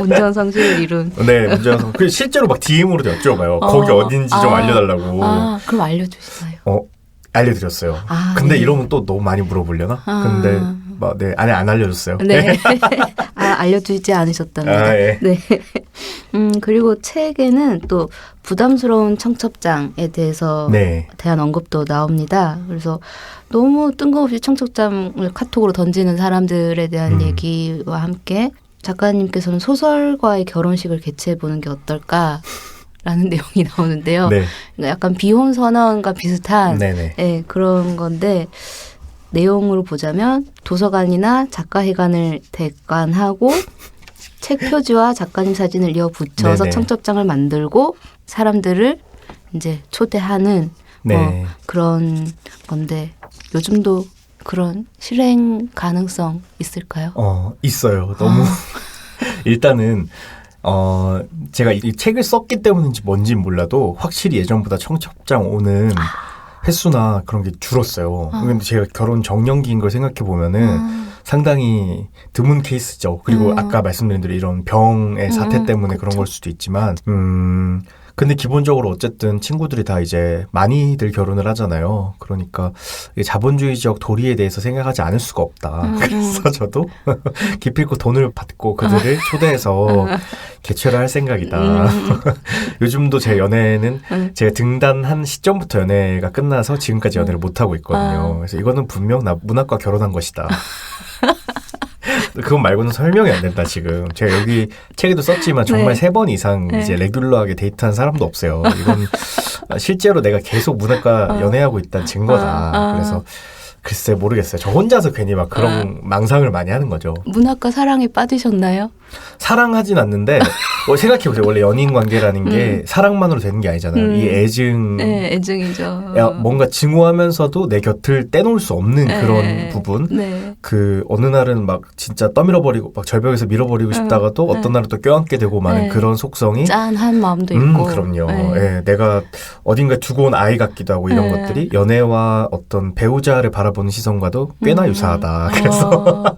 운전성실을 이룬. 네, 운전성. 실제로 막 DM으로도 여쭤봐요. 거기 어딘지 좀 알려달라고. 그럼 알려주시나요? 알려드렸어요. 근데 네. 이러면 또 너무 많이 물어보려나? 근데 안 알려줬어요. 네. 알려주지 않으셨답니다. 예. 네. 그리고 책에는 또 부담스러운 청첩장에 대해서 대한 언급도 나옵니다. 그래서 너무 뜬금없이 청첩장을 카톡으로 던지는 사람들에 대한 얘기와 함께 작가님께서는 소설가의 결혼식을 개최해보는 게 어떨까? 라는 내용이 나오는데요. 네. 그러니까 약간 비혼 선언과 비슷한 그런 건데 내용으로 보자면 도서관이나 작가회관을 대관하고 책 표지와 작가님 사진을 이어 붙여서 청첩장을 만들고 사람들을 이제 초대하는 그런 건데 요즘도 그런 실행 가능성 있을까요? 있어요. 너무 일단은 제가 이 책을 썼기 때문인지 뭔지는 몰라도 확실히 예전보다 청첩장 오는 횟수나 그런 게 줄었어요. 근데 제가 결혼 정년기인 걸 생각해 보면은 상당히 드문 케이스죠. 그리고 아까 말씀드린 대로 이런 병의 사태 때문에 그런 걸 수도 있지만, 근데 기본적으로 어쨌든 친구들이 다 이제 많이들 결혼을 하잖아요. 그러니까 자본주의적 도리에 대해서 생각하지 않을 수가 없다. 그래서 저도 기필코 돈을 받고 그들을 초대해서 개최를 할 생각이다. 요즘도 제 연애는 제가 등단한 시점부터 연애가 끝나서 지금까지 연애를 못하고 있거든요. 그래서 이거는 분명 나 문학과 결혼한 것이다. 그건 말고는 설명이 안 된다, 지금. 제가 여기 책에도 썼지만 정말 3번 이상 이제 레귤러하게 데이트한 사람도 없어요. 이건 실제로 내가 계속 문학과 연애하고 있다는 증거다. 그래서 글쎄 모르겠어요. 저 혼자서 괜히 막 그런 망상을 많이 하는 거죠. 문학과 사랑에 빠지셨나요? 사랑하진 않는데 생각해보세요. 원래 연인 관계라는 게 사랑만으로 되는 게 아니잖아요. 이 애증. 네, 애증이죠. 뭔가 증오하면서도 내 곁을 떼놓을 수 없는 그런 부분. 어느 날은 막 진짜 떠밀어버리고 막 절벽에서 밀어버리고 싶다가도 어떤 날은 또 껴안게 되고 많은 그런 속성이 짠한 마음도 있고. 그럼요. 내가 어딘가 두고 온 아이 같기도 하고 이런 것들이 연애와 어떤 배우자를 바라보는 시선과도 꽤나 유사하다. 그래서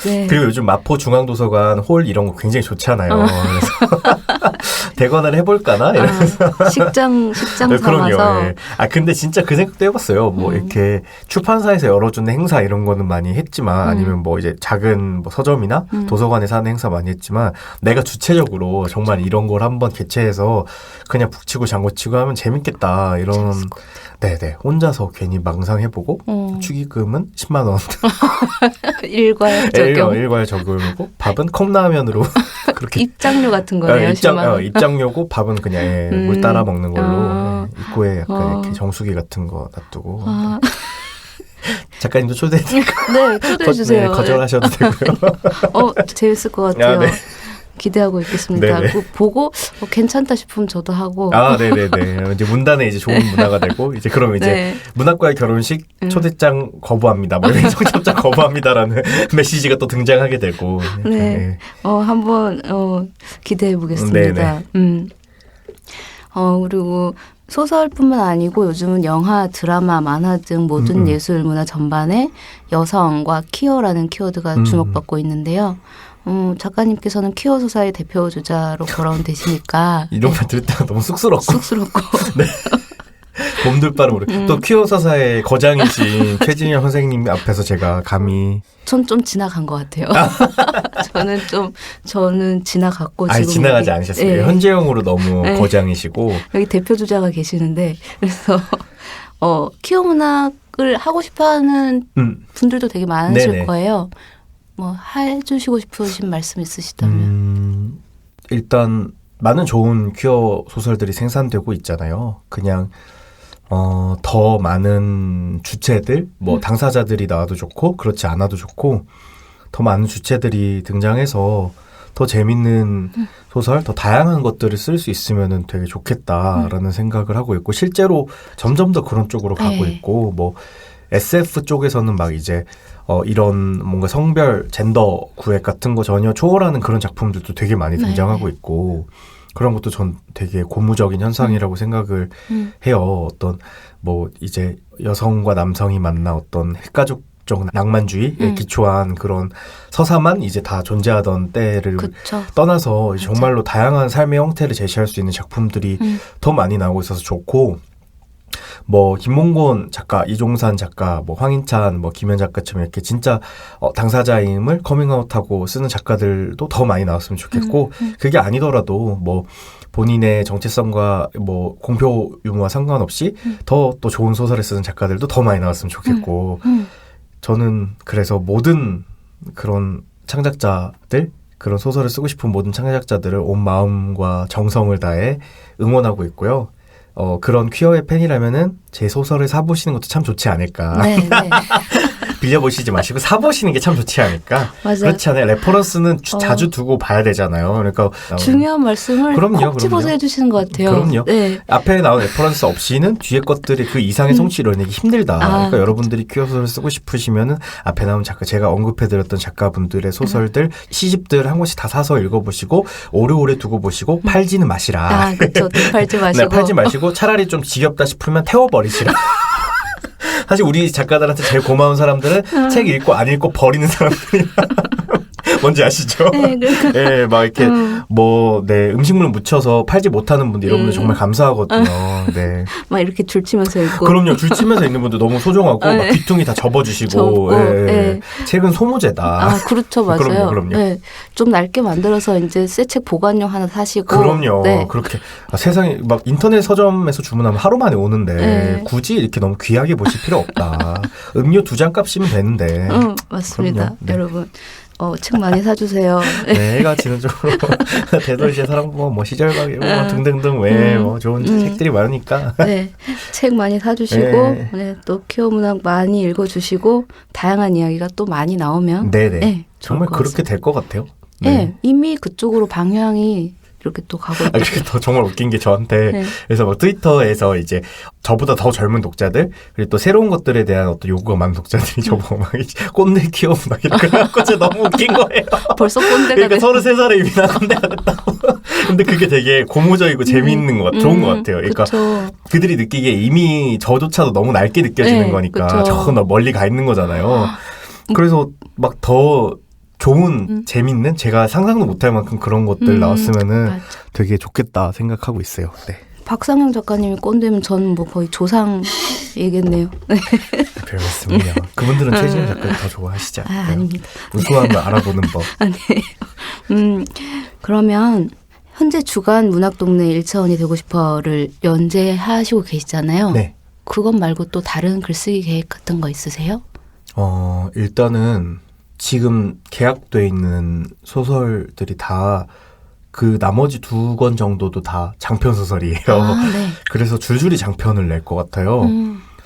그리고 요즘 마포 중앙도서관 홀 이런 거 굉장히 좋잖아요. 그래서 대관을 해볼까나 이러면서 식장 삼아서. 그럼요. 근데 진짜 그 생각도 해봤어요. 뭐 이렇게 출판사에서 열어주는 행사 이런 거는 많이 했지만 아니면 뭐 이제 작은 뭐 서점이나 도서관에서 하는 행사 많이 했지만 내가 주체적으로 정말 이런 걸 한번 개최해서 그냥 북치고 장구치고 하면 재밌겠다 이런. 네네. 혼자서 괜히 망상해보고 축의금은 10만 원. 일괄 적용. 일괄 적용이고 밥은 컵라면으로 그렇게 입장료 같은 거네요. 입장료고 밥은 그냥 물 따라 먹는 걸로 입구에 약간 이렇게 정수기 같은 거 놔두고. 작가님도 초대해드릴까요? 네, 초대해주세요. 거절하셔도 되고요. 재밌을 것 같아요. 네. 기대하고 있겠습니다. 보고 괜찮다 싶으면 저도 하고. 네네네. 이제 문단에 이제 좋은 문화가 되고 이제 그럼 이제 문학과의 결혼식 초대장 거부합니다. 뭐 이런 청첩장 거부합니다라는 메시지가 또 등장하게 되고. 한번 기대해 보겠습니다. 그리고 소설뿐만 아니고 요즘은 영화, 드라마, 만화 등 모든 예술 문화 전반에 여성과 퀴어라는 키워드가 주목받고 있는데요. 작가님께서는 퀴어 소사의 대표 주자로 거론되시니까 이런 말 들을 때가 너무 쑥스럽고 네. 봄들바람으로 또 퀴어 서사의 거장이신 최진영 선생님 앞에서 제가 감히 전 좀 지나간 것 같아요. 저는 지나갔고 아니 지금 지나가지 여기, 않으셨어요. 예. 현재형으로 너무 네. 거장이시고 여기 대표 주자가 계시는데 그래서 퀴어 문학을 하고 싶어하는 분들도 되게 많으실 네네. 거예요. 뭐 해주시고 싶으신 말씀 있으시다면. 일단 많은 좋은 퀴어 소설들이 생산되고 있잖아요. 그냥 더 많은 주체들, 뭐 당사자들이 나와도 좋고 그렇지 않아도 좋고 더 많은 주체들이 등장해서 더 재밌는 소설, 더 다양한 것들을 쓸 수 있으면 되게 좋겠다라는 생각을 하고 있고 실제로 점점 더 그런 쪽으로 가고 네. 있고 뭐 SF 쪽에서는 막 이제 이런 뭔가 성별, 젠더 구획 같은 거 전혀 초월하는 그런 작품들도 되게 많이 등장하고 네. 있고 그런 것도 전 되게 고무적인 현상이라고 생각을 해요. 어떤 뭐 이제 여성과 남성이 만나 어떤 핵가족적 낭만주의에 기초한 그런 서사만 이제 다 존재하던 때를 그쵸. 떠나서 정말로 다양한 삶의 형태를 제시할 수 있는 작품들이 더 많이 나오고 있어서 좋고 뭐 김몽곤 작가, 이종산 작가, 뭐 황인찬, 뭐 김현 작가처럼 이렇게 진짜 당사자임을 커밍아웃하고 쓰는 작가들도 더 많이 나왔으면 좋겠고 그게 아니더라도 뭐 본인의 정체성과 뭐 공표 유무와 상관없이 더 또 좋은 소설을 쓰는 작가들도 더 많이 나왔으면 좋겠고 저는 그래서 모든 그런 창작자들 그런 소설을 쓰고 싶은 모든 창작자들을 온 마음과 정성을 다해 응원하고 있고요. 그런 퀴어의 팬이라면은 제 소설을 사보시는 것도 참 좋지 않을까. 네, 네. 빌려보시지 마시고 사보시는 게 참 좋지 않을까. 맞아요. 그렇지 않아요. 레퍼런스는 자주 두고 봐야 되잖아요. 그러니까 중요한 말씀을 그럼요, 콕 집어서 그럼요. 해주시는 것 같아요. 그럼요. 네. 앞에 나온 레퍼런스 없이는 뒤에 것들이 그 이상의 성취를 내기 힘들다. 그러니까 여러분들이 퀴어 소설을 쓰고 싶으시면은 앞에 나온 작가, 제가 언급해드렸던 작가분들의 소설들, 시집들 한 권씩 다 사서 읽어보시고 오래오래 두고 보시고 팔지는 마시라. 그렇죠. 팔지 마시고. 네, 팔지 마시고 차라리 좀 지겹다 싶으면 태워버리시라. 사실 우리 작가들한테 제일 고마운 사람들은 책 읽고 안 읽고 버리는 사람들이야. 뭔지 아시죠? 네, 그러니까. 네, 막 이렇게 음식물 묻혀서 팔지 못하는 분들 이런 분들 정말 감사하거든요. 네. 막 이렇게 줄치면서 읽고. 그럼요. 줄치면서 읽는 분들 너무 소중하고 막 네. 귀퉁이 다 접어주시고. 접고, 네. 책은 소모제다. 그렇죠. 맞아요. 그럼요. 네. 좀 낡게 만들어서 이제 새 책 보관용 하나 사시고. 그럼요. 네. 그렇게 세상에 막 인터넷 서점에서 주문하면 하루 만에 오는데 네. 굳이 이렇게 너무 귀하게 보실 필요 없다. 음료 2잔 값이면 되는데. 맞습니다. 그럼요. 네. 여러분. 책 많이 사주세요. 내가 지능적으로 대도시의 사랑과 뭐 시절가기 뭐 등등등 뭐 좋은 책들이 많으니까. 네, 책 많이 사주시고 네. 네, 또 퀴어 문학 많이 읽어주시고 다양한 이야기가 또 많이 나오면 네네. 네, 정말 그렇게 될 것 같아요. 네, 이미 그쪽으로 방향이 이렇게 또 가고 있고. 그게 더 정말 웃긴 게 저한테 네. 그래서 막 트위터에서 이제 저보다 더 젊은 독자들 그리고 또 새로운 것들에 대한 어떤 요구가 많은 독자들이 저보고 막 꼰대 키워 막 이렇게 하고 진짜 너무 웃긴 거예요. 벌써 꼰대가 그러니까 됐어. 33살에 이미 나 꼰대가 됐다고. 근데 그게 되게 고무적이고 재미있는 것 같아요. 좋은 것 같아요. 그러니까 그쵸. 그들이 느끼기에 이미 저조차도 너무 넓게 느껴지는 네, 거니까 그쵸. 저 멀리 가 있는 거잖아요. 그래서 막 더 좋은 재밌는 제가 상상도 못할 만큼 그런 것들 나왔으면은 맞아. 되게 좋겠다 생각하고 있어요. 네. 박상영 작가님이 꼰대면 저는 뭐 거의 조상이겠네요. 네. 별 말씀이요. 그분들은 최진영 작가를 더 좋아하시지 않을까요? 아닙니다. 우수함을 알아보는 법. 네. 그러면 현재 주간 문학동네 1차원이 되고 싶어를 연재하시고 계시잖아요. 네. 그것 말고 또 다른 글쓰기 계획 같은 거 있으세요? 일단은 지금 계약돼 있는 소설들이 다 그 나머지 2권 정도도 다 장편 소설이에요. 네. 그래서 줄줄이 장편을 낼 것 같아요.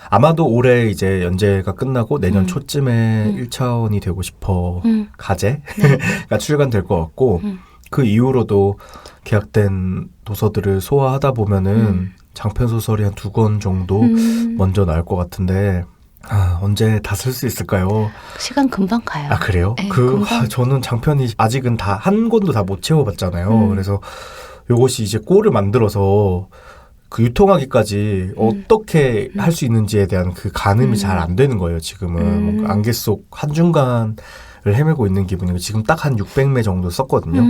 아마도 올해 이제 연재가 끝나고 내년 초쯤에 1차원이 되고 싶어 가제가 출간될 것 같고 그 이후로도 계약된 도서들을 소화하다 보면은 장편 소설이 한 2권 정도 먼저 나올 것 같은데 언제 다 쓸 수 있을까요? 시간 금방 가요. 그래요? 네, 금방. 저는 장편이 아직은 다 한 권도 다 못 채워봤잖아요. 그래서 요것이 이제 꼴을 만들어서 그 유통하기까지 어떻게 할 수 있는지에 대한 그 가늠이 잘 안 되는 거예요. 지금은 뭔가 안개 속 한중간을 헤매고 있는 기분이고 지금 딱 한 600매 정도 썼거든요.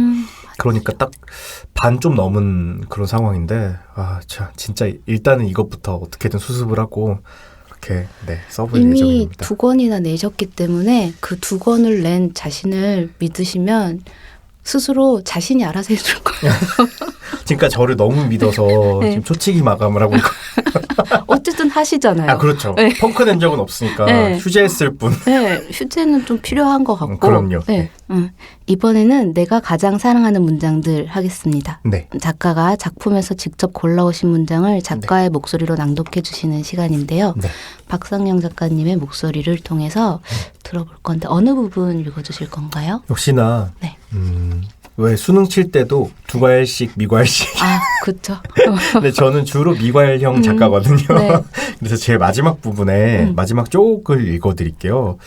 그러니까 딱 반 좀 넘은 그런 상황인데 진짜 일단은 이것부터 어떻게든 수습을 하고 이렇게 써볼 이미 예정입니다. 2권이나 내셨기 때문에 그 2권을 낸 자신을 믿으시면 스스로 자신이 알아서 해줄 거예요. 그러니까 저를 너무 믿어서 네. 지금 초치기 마감을 하고 있거든요. 어쨌든 하시잖아요. 그렇죠. 네. 펑크 낸 적은 없으니까 네. 휴재했을 뿐. 네, 휴재는 좀 필요한 것 같고. 그럼요. 네. 이번에는 내가 가장 사랑하는 문장들 하겠습니다. 네. 작가가 작품에서 직접 골라오신 문장을 작가의 목소리로 낭독해 주시는 시간인데요. 네. 박상영 작가님의 목소리를 통해서 들어볼 건데 어느 부분 읽어주실 건가요? 역시나 네. 왜 수능 칠 때도 두 과일씩 미과일씩. 그렇죠. 근데 저는 주로 미과일형 작가거든요. 네. 그래서 제일 마지막 부분에 마지막 쪽을 읽어드릴게요.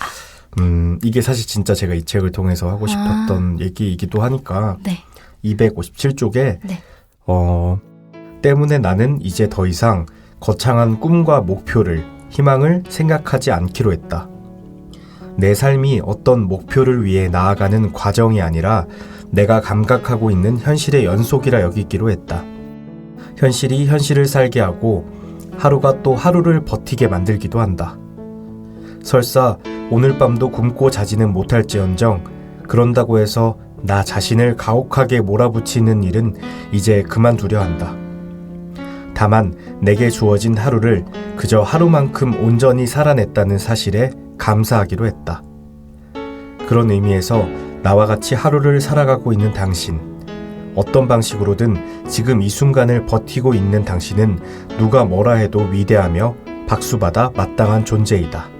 이게 사실 진짜 제가 이 책을 통해서 하고 싶었던 얘기이기도 하니까 네. 257쪽에 네. 때문에 나는 이제 더 이상 거창한 꿈과 목표를 희망을 생각하지 않기로 했다. 내 삶이 어떤 목표를 위해 나아가는 과정이 아니라 내가 감각하고 있는 현실의 연속이라 여기기로 했다. 현실이 현실을 살게 하고 하루가 또 하루를 버티게 만들기도 한다. 설사 오늘 밤도 굶고 자지는 못할지언정 그런다고 해서 나 자신을 가혹하게 몰아붙이는 일은 이제 그만두려 한다. 다만 내게 주어진 하루를 그저 하루만큼 온전히 살아냈다는 사실에 감사하기로 했다. 그런 의미에서 나와 같이 하루를 살아가고 있는 당신, 어떤 방식으로든 지금 이 순간을 버티고 있는 당신은 누가 뭐라 해도 위대하며 박수받아 마땅한 존재이다.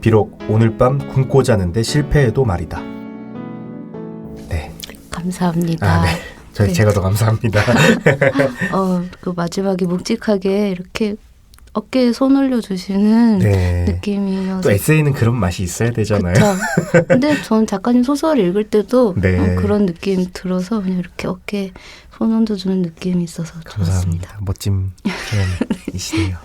비록 오늘 밤 굶고 자는데 실패해도 말이다. 네. 감사합니다. 네. 네. 제가 더 감사합니다. 그 마지막에 묵직하게 이렇게 어깨에 손 올려주시는 네. 느낌이어서. 또 에세이는 그런 맛이 있어야 되잖아요. 그쵸. 근데 전 작가님 소설 읽을 때도 네. 그런 느낌 들어서 그냥 이렇게 어깨에 손 얹어주는 느낌이 있어서 좋았습니다. 감사합니다. 멋진 표현이시네요.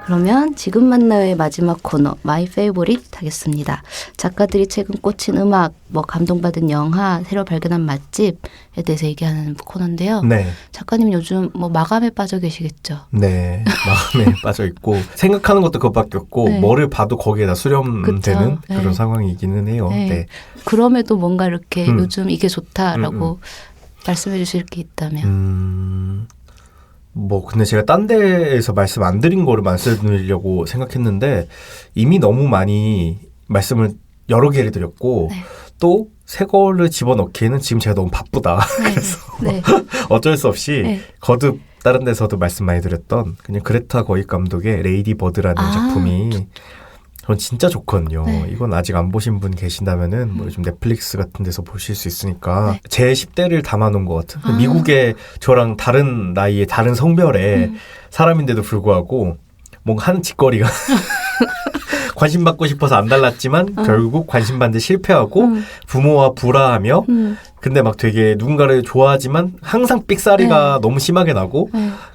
그러면 지금 만나요의 마지막 코너 마이 페이보릿 하겠습니다. 작가들이 최근 꽂힌 음악, 감동받은 영화, 새로 발견한 맛집에 대해서 얘기하는 코너인데요. 네. 작가님 요즘 마감에 빠져 계시겠죠? 네. 마음에 빠져 있고 생각하는 것도 그것밖에 없고 네. 뭐를 봐도 거기에다 수렴되는 그쵸. 그런 네. 상황이기는 해요. 네. 네. 그럼에도 뭔가 이렇게 요즘 이게 좋다라고 말씀해 주실 게 있다면. 근데 제가 딴 데에서 말씀 안 드린 거를 말씀드리려고 생각했는데 이미 너무 많이 말씀을 여러 개를 드렸고 네. 또 새 거를 집어넣기에는 지금 제가 너무 바쁘다. 네. 그래서 네. 어쩔 수 없이 네. 거듭 다른 데서도 말씀 많이 드렸던 그냥 그레타 거익 감독의 레이디 버드라는 작품이 전 진짜 좋거든요. 네. 이건 아직 안 보신 분 계신다면은 요즘 넷플릭스 같은 데서 보실 수 있으니까 네. 제 10대를 담아놓은 것 같은 미국의 저랑 다른 나이의 다른 성별의 사람인데도 불구하고 뭔가 하는 짓거리가 관심 받고 싶어서 안 달랐지만 결국 관심 받는데 실패하고 부모와 불화하며 근데 막 되게 누군가를 좋아하지만 항상 삑사리가 너무 심하게 나고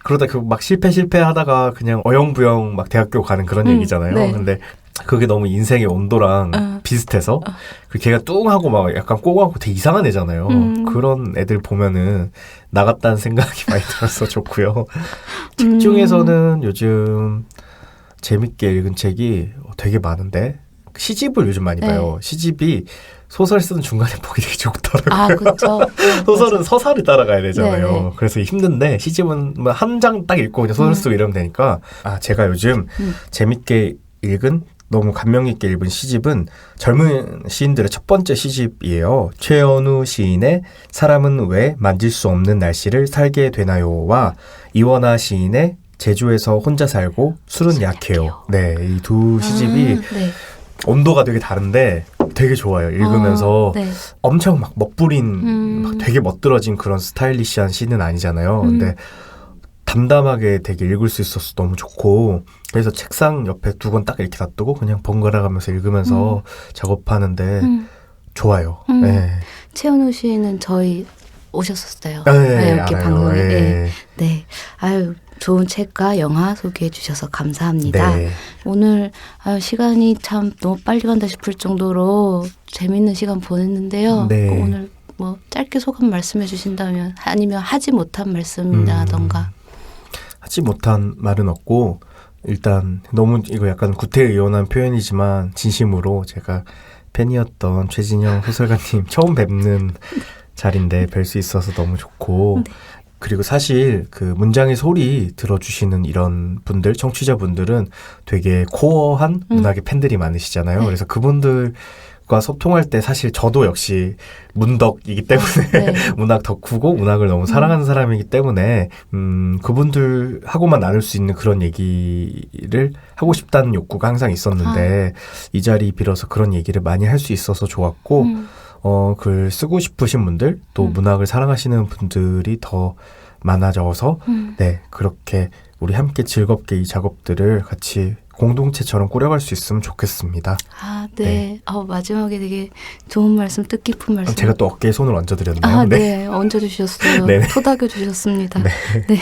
그러다 막 실패하다가 그냥 어영부영 막 대학교 가는 그런 얘기잖아요. 네. 근데 그게 너무 인생의 온도랑 비슷해서 걔가 뚱하고 막 약간 꼬고하고 되게 이상한 애잖아요. 그런 애들 보면은 나갔다는 생각이 많이 들어서 좋고요. 책 중에서는 요즘 재밌게 읽은 책이 되게 많은데 시집을 요즘 많이 봐요. 시집이 소설 쓰는 중간에 보기 되게 좋더라고요. 그렇죠. 소설은 서사를 따라가야 되잖아요. 네네. 그래서 힘든데 시집은 한 장 딱 읽고 그냥 소설 쓰고 이러면 되니까 제가 요즘 재밌게 읽은 너무 감명 깊게 읽은 시집은 젊은 시인들의 첫 번째 시집이에요. 최연우 시인의 사람은 왜 만질 수 없는 날씨를 살게 되나요와 이원하 시인의 제주에서 혼자 살고 술은 약해요. 네, 이 두 시집이 네. 온도가 되게 다른데 되게 좋아요. 읽으면서 네. 엄청 막 멋부린 막 되게 멋들어진 그런 스타일리시한 시는 아니잖아요. 근데 담담하게 되게 읽을 수 있어서 너무 좋고 그래서 책상 옆에 두 권 딱 이렇게 놔두고 그냥 번갈아 가면서 읽으면서 작업하는데 좋아요. 네. 최현우 씨는 저희 오셨었어요. 네, 이렇게 알아요. 방송에. 네. 네. 아유, 좋은 책과 영화 소개해 주셔서 감사합니다. 네. 오늘 시간이 참 너무 빨리 간다 싶을 정도로 재밌는 시간 보냈는데요. 네. 오늘 뭐 짧게 소감 말씀해 주신다면 아니면 하지 못한 말씀이라던가. 하지 못한 말은 없고 일단 너무 이거 약간 구태의연한 표현이지만 진심으로 제가 팬이었던 최진영 소설가님 처음 뵙는 자리인데 뵐 수 있어서 너무 좋고 네. 그리고 사실 그 문장의 소리 들어주시는 이런 분들 청취자분들은 되게 코어한 문학의 팬들이 많으시잖아요. 네. 그래서 그분들과 소통할 때 사실 저도 역시 문덕이기 때문에 네. 문학 덕후고 문학을 너무 사랑하는 사람이기 때문에 그분들하고만 나눌 수 있는 그런 얘기를 하고 싶다는 욕구가 항상 있었는데 이 자리 빌어서 그런 얘기를 많이 할 수 있어서 좋았고 글 쓰고 싶으신 분들 또 문학을 사랑하시는 분들이 더 많아져서 네 그렇게 우리 함께 즐겁게 이 작업들을 같이 공동체처럼 꾸려갈 수 있으면 좋겠습니다. 네. 네. 마지막에 되게 좋은 말씀, 뜻깊은 말씀. 제가 또 어깨에 손을 얹어드렸나요? 네. 얹어주셨어요. 네네. 토닥여 주셨습니다. 네. 네.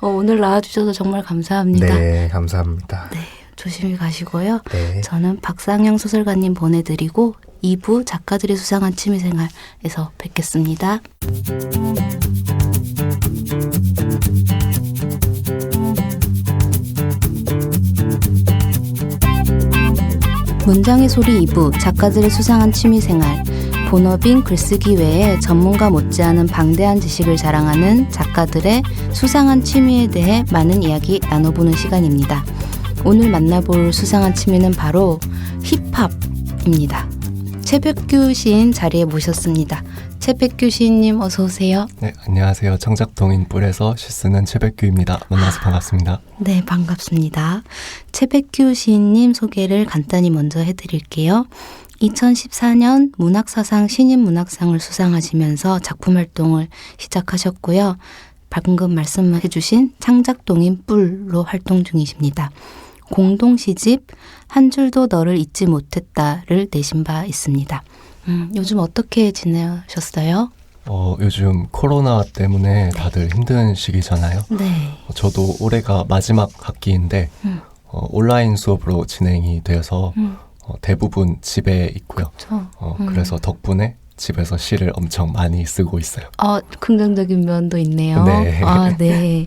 오늘 나와주셔서 정말 감사합니다. 네, 감사합니다. 네. 조심히 가시고요. 네. 저는 박상영 소설가님 보내드리고 2부 작가들이 수상한 취미생활에서 뵙겠습니다. 문장의 소리 2부 작가들의 수상한 취미생활 본업인 글쓰기 외에 전문가 못지않은 방대한 지식을 자랑하는 작가들의 수상한 취미에 대해 많은 이야기 나눠보는 시간입니다. 오늘 만나볼 수상한 취미는 바로 힙합입니다. 최백규 시인 자리에 모셨습니다. 최백규 시인님 어서 오세요. 네, 안녕하세요. 청작동인 뿔에서 시 쓰는 최백규입니다. 만나서 반갑습니다. 네, 반갑습니다. 최백규 시인님 소개를 간단히 먼저 해드릴게요. 2014년 문학사상 신인문학상을 수상하시면서 작품 활동을 시작하셨고요. 방금 말씀해주신 창작동인 뿔로 활동 중이십니다. 공동시집 한 줄도 너를 잊지 못했다를 내신 바 있습니다. 요즘 어떻게 지내셨어요? 요즘 코로나 때문에 다들 힘든 시기잖아요. 네. 저도 올해가 마지막 학기인데 온라인 수업으로 진행이 되어서 대부분 집에 있고요. 그래서 덕분에 집에서 시를 엄청 많이 쓰고 있어요. 긍정적인 면도 있네요. 네. 네.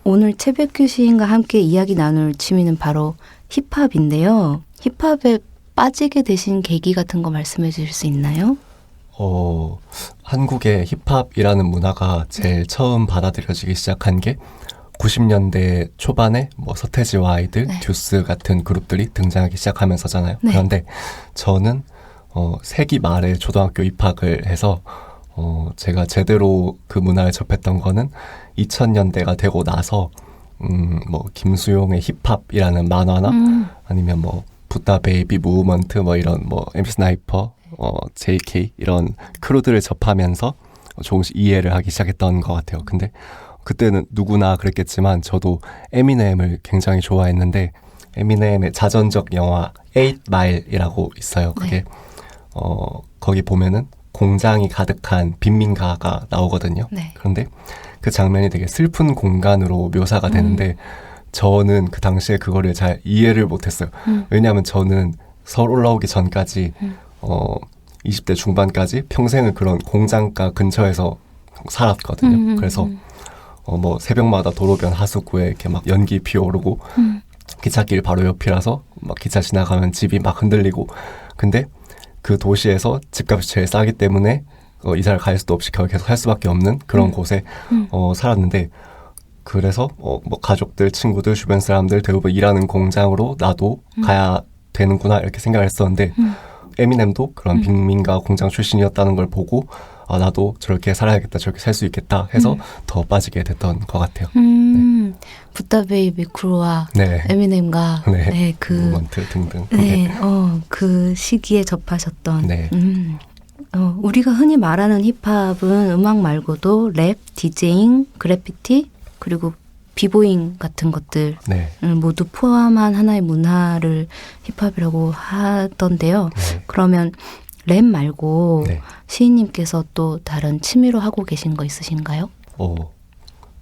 오늘 최백규 시인과 함께 이야기 나눌 취미는 바로 힙합인데요. 힙합에 빠지게 되신 계기 같은 거 말씀해 주실 수 있나요? 한국의 힙합이라는 문화가 제일 처음 받아들여지기 시작한 게 90년대 초반에 뭐 서태지와 아이들, 네. 듀스 같은 그룹들이 등장하기 시작하면서잖아요. 네. 그런데 저는 세기 말에 초등학교 입학을 해서 제가 제대로 그 문화를 접했던 거는 2000년대가 되고 나서 뭐 김수용의 힙합이라는 만화나 아니면 뭐 붓다 베이비 무브먼트 뭐 이런 뭐 MC 스나이퍼, JK 이런 크루들을 접하면서 조금씩 이해를 하기 시작했던 것 같아요. 근데 그때는 누구나 그랬겠지만 저도 에미넴을 굉장히 좋아했는데 에미넴의 자전적 영화 8마일이라고 있어요. 그게 거기 보면은 공장이 가득한 빈민가가 나오거든요. 네. 그런데 그 장면이 되게 슬픈 공간으로 묘사가 되는데 저는 그 당시에 그거를 잘 이해를 못했어요. 왜냐하면 저는 서울 올라오기 전까지 20대 중반까지 평생을 그런 공장가 근처에서 살았거든요. 그래서 뭐 새벽마다 도로변 하수구에 이렇게 막 연기 피어오르고 기찻길 바로 옆이라서 막 기차 지나가면 집이 막 흔들리고 근데 그 도시에서 집값이 제일 싸기 때문에 이사를 갈 수도 없이 계속 살 수밖에 없는 그런 곳에 살았는데 그래서 뭐 가족들, 친구들, 주변 사람들 대부분 일하는 공장으로 나도 가야 되는구나 이렇게 생각을 했었는데 에미넴도 그런 빈민가 공장 출신이었다는 걸 보고 나도 저렇게 살아야겠다, 저렇게 살 수 있겠다 해서 더 빠지게 됐던 것 같아요. 네. 붓다 베이비 크루와 네. 에미넴과 네. 그 무브먼트 등등. 네, 그 시기에 접하셨던. 네. 우리가 흔히 말하는 힙합은 음악 말고도 랩, 디제잉, 그래피티 그리고 비보잉 같은 것들 네. 모두 포함한 하나의 문화를 힙합이라고 하던데요. 네. 그러면 랩 말고 네. 시인님께서 또 다른 취미로 하고 계신 거 있으신가요?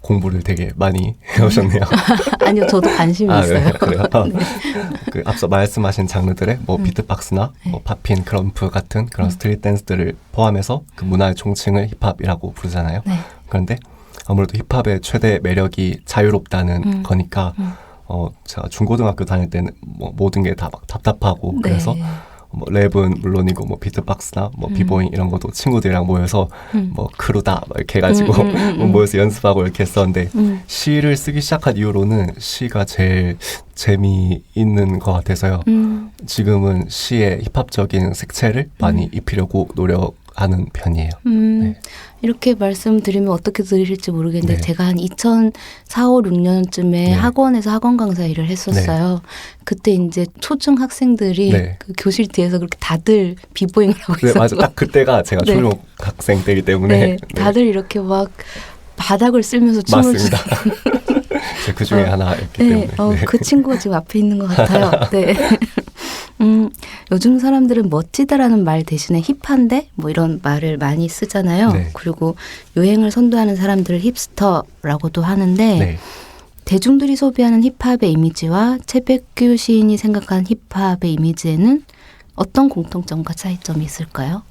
공부를 되게 많이 해오셨네요. 아니요, 저도 관심이 있어요. 네, 그래요. 그 앞서 말씀하신 장르들의 뭐 비트박스나 뭐 팝핀, 크럼프 같은 그런 스트릿 댄스들을 포함해서 그 문화의 총칭을 힙합이라고 부르잖아요. 네. 그런데 아무래도 힙합의 최대 매력이 자유롭다는 거니까 제가 중고등학교 다닐 때는 뭐 모든 게 다 막 답답하고 그래서 뭐 랩은 물론이고 뭐 비트박스나 뭐 비보잉 이런 것도 친구들이랑 모여서 뭐 크루다 막 이렇게 해가지고 뭐 모여서 연습하고 이렇게 했었는데 시를 쓰기 시작한 이후로는 시가 제일 재미있는 것 같아서요. 지금은 시의 힙합적인 색채를 많이 입히려고 노력하는 편이에요. 네. 이렇게 말씀드리면 어떻게 들으실지 모르겠는데 네. 제가 한 2004, 5, 6년쯤에 네. 학원에서 학원 강사 일을 했었어요. 그때 이제 초중 학생들이 네. 그 교실 뒤에서 그렇게 다들 비보잉을 하고 네, 있었고 맞아. 딱 그때가 제가 네. 초중 학생 때이기 때문에 네, 다들 이렇게 막 바닥을 쓸면서 춤을 맞습니다. 제가 그 중에 하나였기 네, 때문에. 네. 그 친구가 지금 앞에 있는 것 같아요. 네. 요즘 사람들은 멋지다라는 말 대신에 힙한데 뭐 이런 말을 많이 쓰잖아요. 네. 그리고 유행을 선도하는 사람들을 힙스터라고도 하는데 네. 대중들이 소비하는 힙합의 이미지와 채백규 시인이 생각한 힙합의 이미지에는 어떤 공통점과 차이점이 있을까요?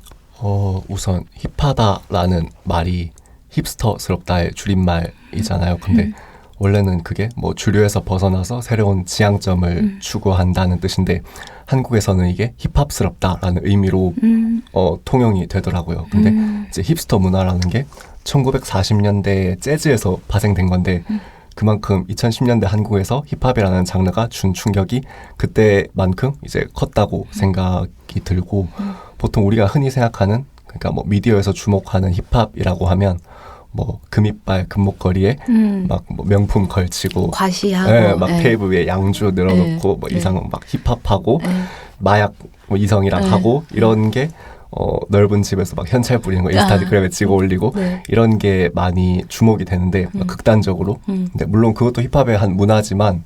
우선 힙하다라는 말이 힙스터스럽다의 줄임말이잖아요. 근데 원래는 그게 뭐 주류에서 벗어나서 새로운 지향점을 추구한다는 뜻인데 한국에서는 이게 힙합스럽다라는 의미로 통용이 되더라고요. 근데 이제 힙스터 문화라는 게 1940년대 재즈에서 파생된 건데 그만큼 2010년대 한국에서 힙합이라는 장르가 준 충격이 그때만큼 이제 컸다고 생각이 들고 보통 우리가 흔히 생각하는 그러니까 뭐 미디어에서 주목하는 힙합이라고 하면 뭐 금이빨 금목걸이에 막 뭐 명품 걸치고 과시하고 네, 막 네. 테이블 위에 양주 늘어놓고 뭐 네. 이상 막 힙합하고 네. 마약 뭐 이성이랑 네. 하고 이런 게 넓은 집에서 막 현찰 뿌리는 거 인스타그램에 찍어 올리고 네. 이런 게 많이 주목이 되는데 막 극단적으로 근데 물론 그것도 힙합의 한 문화지만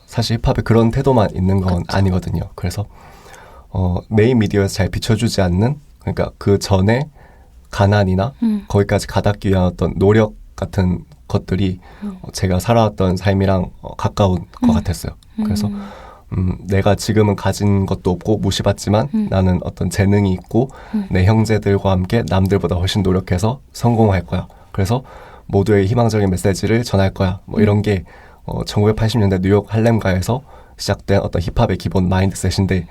사실 힙합에 그런 태도만 있는 건 아니거든요. 그래서 메인 미디어에서 잘 비춰주지 않는 그러니까 그 전에 가난이나 거기까지 가닿기 위한 어떤 노력 같은 것들이 제가 살아왔던 삶이랑 가까운 것 같았어요. 그래서 내가 지금은 가진 것도 없고 무시받지만 나는 어떤 재능이 있고 내 형제들과 함께 남들보다 훨씬 노력해서 성공할 거야. 그래서 모두의 희망적인 메시지를 전할 거야. 뭐 이런 게 1980년대 뉴욕 할렘가에서 시작된 어떤 힙합의 기본 마인드셋인데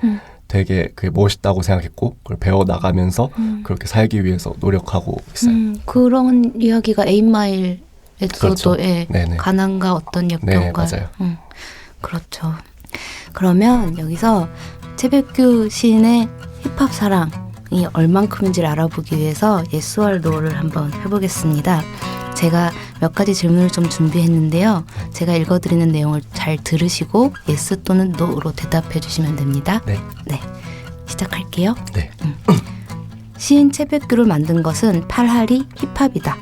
되게 그게 멋있다고 생각했고 그걸 배워나가면서 그렇게 살기 위해서 노력하고 있어요. 그런 이야기가 에잇마일에서도 그렇죠. 예, 네네. 가난과 어떤 역경과 네, 맞아요. 그렇죠. 그러면 여기서 채백규 시인의 힙합 사랑이 얼만큼인지를 알아보기 위해서 Yes or No를 한번 해보겠습니다. 제가 몇 가지 질문을 좀 준비했는데요. 제가 읽어드리는 내용을 잘 들으시고 Yes 또는 No로 대답해 주시면 됩니다. 네. 네, 시작할게요. 네. 시인 채백규를 만든 것은 팔할이 힙합이다.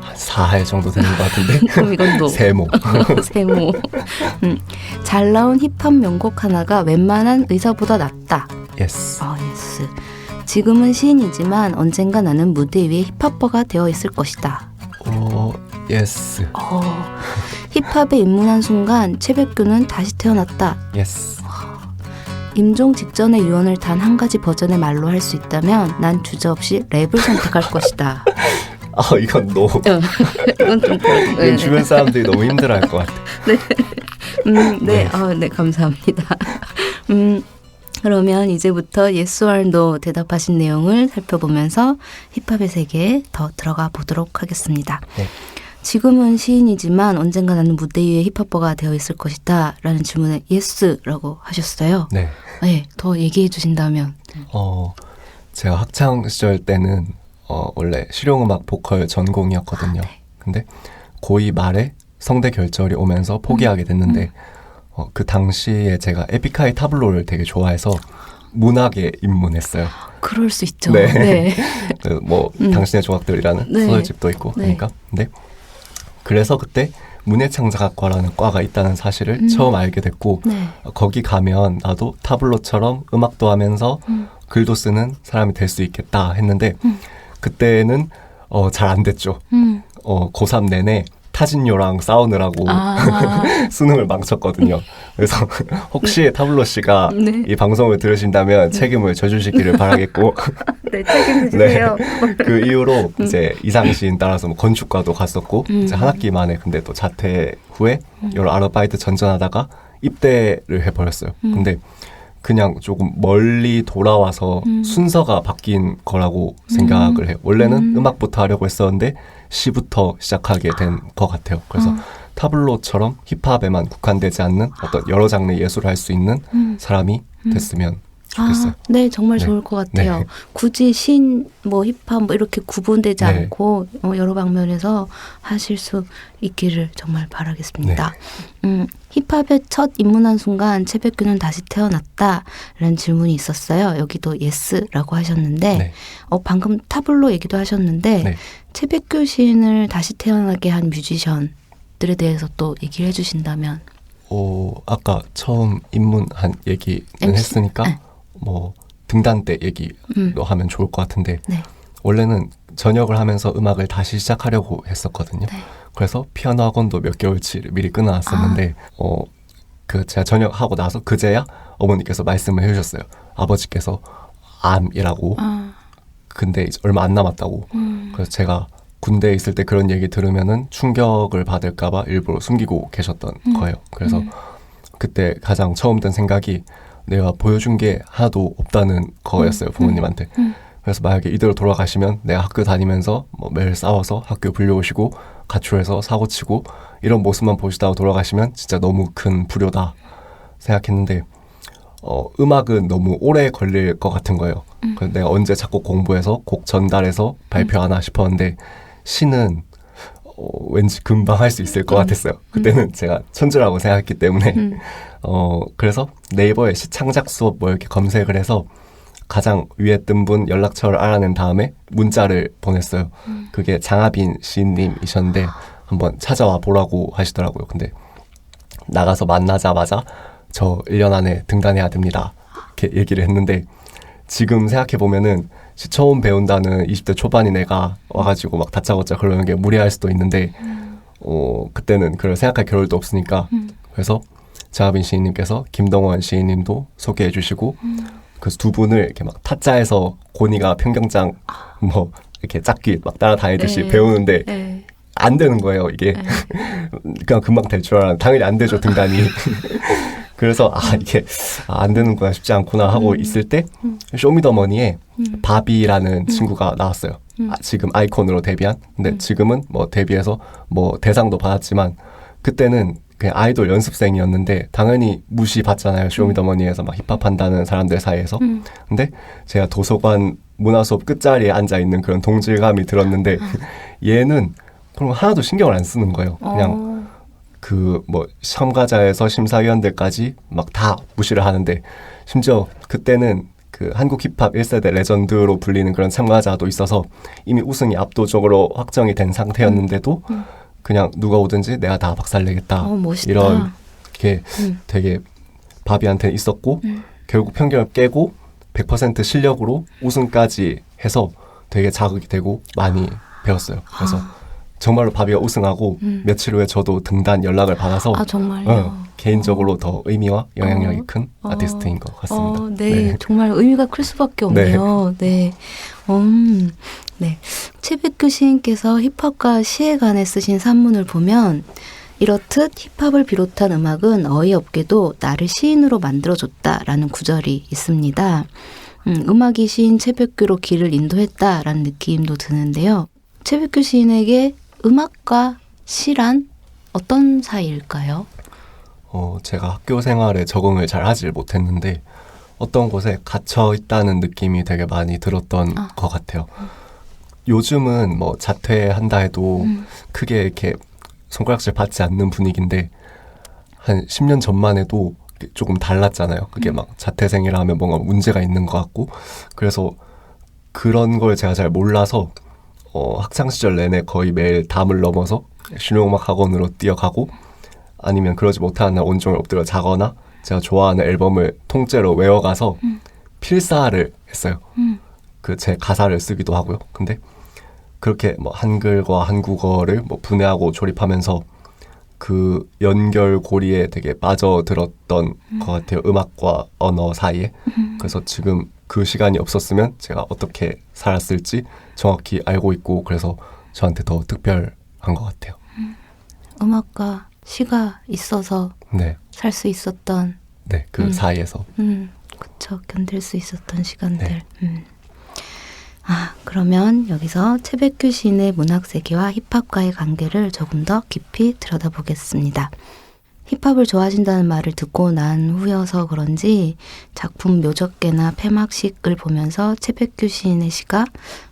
한 4할 정도 되는 것 같은데. 그럼 이건 No. 세모. 세모. 잘 나온 힙합 명곡 하나가 웬만한 의사보다 낫다. 예스. 예스. 지금은 시인이지만 언젠가 나는 무대 위에 힙합버가 되어 있을 것이다. 예스. 힙합에 입문한 순간 채백규는 다시 태어났다. 예스. 임종 직전의 유언을 단 한 가지 버전의 말로 할 수 있다면 난 주저없이 랩을 선택할 것이다. 이건 노. 이건 좀 이건 주변 사람들이 너무 힘들어할 것 같아. 네, 감사합니다. 그러면 이제부터 Yes or No 대답하신 내용을 살펴보면서 힙합의 세계에 더 들어가 보도록 하겠습니다. 네. 지금은 시인이지만 언젠가 나는 무대 위에 힙합버가 되어 있을 것이다 라는 질문에 Yes라고 하셨어요. 네. 네, 더 얘기해 주신다면. 제가 학창 시절 때는 원래 실용음악 보컬 전공이었거든요. 네. 근데 고2 말에 성대 결절이 오면서 포기하게 됐는데 그 당시에 제가 에픽하이 타블로를 되게 좋아해서 문학에 입문했어요. 그럴 수 있죠. 네. 네. 뭐 당신의 조각들이라는 네. 소설집도 있고 네. 그러니까. 근데 그래서 그때 문예창작학과라는 과가 있다는 사실을 처음 알게 됐고 네. 거기 가면 나도 타블로처럼 음악도 하면서 글도 쓰는 사람이 될 수 있겠다 했는데 그때는 잘 안 됐죠. 고3 내내 타진요랑 싸우느라고 수능을 망쳤거든요. 그래서 혹시 타블로 씨가 네. 이 방송을 들으신다면 책임을 져주시기를 바라겠고 네, 책임지세요. 그 이후로 이제 이상시인 따라서 뭐 건축과도 갔었고 이제 한 학기 만에 근데 또 자퇴 후에 여러 아르바이트 전전하다가 입대를 해버렸어요. 근데 그냥 조금 멀리 돌아와서 순서가 바뀐 거라고 생각을 해요. 원래는 음악부터 하려고 했었는데 시부터 시작하게 된 것 같아요. 그래서 타블로처럼 힙합에만 국한되지 않는 어떤 여러 장르 예술을 할 수 있는 사람이 됐으면 좋겠어요. 네, 정말 네. 좋을 것 같아요. 네. 굳이 신, 뭐 힙합 뭐 이렇게 구분되지 네. 않고 여러 방면에서 하실 수 있기를 정말 바라겠습니다. 힙합에 첫 입문한 순간 채백규는 다시 태어났다라는 질문이 있었어요. 여기도 예스라고 하셨는데 네. 방금 타블로 얘기도 하셨는데 네. 채백규 시인을 다시 태어나게 한 뮤지션들에 대해서 또 얘기를 해주신다면 아까 처음 입문한 얘기는 MC? 했으니까 네. 뭐 등단 때 얘기도 하면 좋을 것 같은데 네. 원래는 전역을 하면서 음악을 다시 시작하려고 했었거든요. 네. 그래서 피아노 학원도 몇 개월치 미리 끊어놨었는데 그 제가 전역하고 나서 그제야 어머니께서 말씀을 해주셨어요. 아버지께서 암이라고 근데 이제 얼마 안 남았다고. 그래서 제가 군대에 있을 때 그런 얘기 들으면은 충격을 받을까봐 일부러 숨기고 계셨던 거예요. 그래서 그때 가장 처음 든 생각이 내가 보여준 게 하나도 없다는 거였어요. 부모님한테. 그래서 만약에 이대로 돌아가시면 내가 학교 다니면서 뭐 매일 싸워서 학교 불려오시고 가출해서 사고치고 이런 모습만 보시다가 돌아가시면 진짜 너무 큰 불효다 생각했는데 음악은 너무 오래 걸릴 것 같은 거예요. 그래서 내가 언제 작곡 공부해서 곡 전달해서 발표하나 싶었는데 시는 왠지 금방 할 수 있을 것 같았어요. 그때는 제가 천재라고 생각했기 때문에 그래서 네이버에 시 창작 수업 뭐 이렇게 검색을 해서 가장 위에 뜬 분 연락처를 알아낸 다음에 문자를 보냈어요. 그게 장하빈 시인님이셨는데 한번 찾아와 보라고 하시더라고요. 근데 나가서 만나자마자 저 1년 안에 등단해야 됩니다. 이렇게 얘기를 했는데 지금 생각해보면은 처음 배운다는 20대 초반인 애가 와가지고 막 다짜고짜 그러는 게 무리할 수도 있는데 그때는 그걸 생각할 겨를도 없으니까 그래서 장하빈 시인님께서 김동원 시인님도 소개해 주시고 그래서 두 분을 이렇게 막 타짜에서 고니가 평경장 뭐 이렇게 짝귀 막 따라다니듯이 배우는데 네. 안 되는 거예요. 이게 그냥 금방 될 줄 알았는데 당연히 안 되죠. 등단이. 그래서 이게 안 되는구나 쉽지 않구나 하고 있을 때 쇼미더머니에 바비라는 친구가 나왔어요. 지금 아이콘으로 데뷔한. 근데 지금은 뭐 데뷔해서 뭐 대상도 받았지만 그때는 그냥 아이돌 연습생이었는데 당연히 무시받잖아요. 쇼미더머니에서 막 힙합 한다는 사람들 사이에서. 근데 제가 도서관 문화수업 끝자리에 앉아있는 그런 동질감이 들었는데 얘는 그런 거 하나도 신경을 안 쓰는 거예요. 그냥 그 뭐 참가자에서 심사위원들까지 막 다 무시를 하는데 심지어 그때는 그 한국 힙합 1세대 레전드로 불리는 그런 참가자도 있어서 이미 우승이 압도적으로 확정이 된 상태였는데도 그냥 누가 오든지 내가 다 박살내겠다. 멋있다. 이런 게 되게 바비한테는 있었고 결국 편견을 깨고 100% 실력으로 우승까지 해서 되게 자극이 되고 많이 배웠어요. 그래서 정말로 바비가 우승하고 며칠 후에 저도 등단 연락을 받아서 정말요? 개인적으로 더 의미와 영향력이 큰 아티스트인 것 같습니다. 네, 정말 의미가 클 수밖에 없네요. 네. 네. 채백규 시인께서 힙합과 시에 관해 쓰신 산문을 보면 이렇듯 힙합을 비롯한 음악은 어이없게도 나를 시인으로 만들어줬다라는 구절이 있습니다. 음악이 시인 채백규로 길을 인도했다라는 느낌도 드는데요. 채백규 시인에게 음악과 시란 어떤 사이일까요? 제가 학교 생활에 적응을 잘 하질 못했는데 어떤 곳에 갇혀 있다는 느낌이 되게 많이 들었던 것 같아요. 요즘은 뭐 자퇴한다 해도 크게 이렇게 손가락질 받지 않는 분위기인데 한 10년 전만 해도 조금 달랐잖아요. 그게 막 자퇴생이라 하면 뭔가 문제가 있는 것 같고 그래서 그런 걸 제가 잘 몰라서 학창시절 내내 거의 매일 담을 넘어서 실용음악 학원으로 뛰어가고 아니면 그러지 못하는 날 온종일 엎드려 자거나 제가 좋아하는 앨범을 통째로 외워가서 필사를 했어요. 그 제 가사를 쓰기도 하고요. 근데 그렇게 뭐 한글과 한국어를 뭐 분해하고 조립하면서 그 연결고리에 되게 빠져들었던 것 같아요. 음악과 언어 사이에. 그래서 지금 그 시간이 없었으면 제가 어떻게 살았을지 정확히 알고 있고 그래서 저한테 더 특별한 것 같아요. 음악과 시가 있어서 네, 살 수 있었던 네, 그 사이에서. 그쵸. 견딜 수 있었던 시간들. 그러면 여기서 채백규 시인의 문학 세계와 힙합과의 관계를 조금 더 깊이 들여다보겠습니다. 힙합을 좋아하신다는 말을 듣고 난 후여서 그런지 작품 묘적계나 폐막식을 보면서 채백규 시인의 시가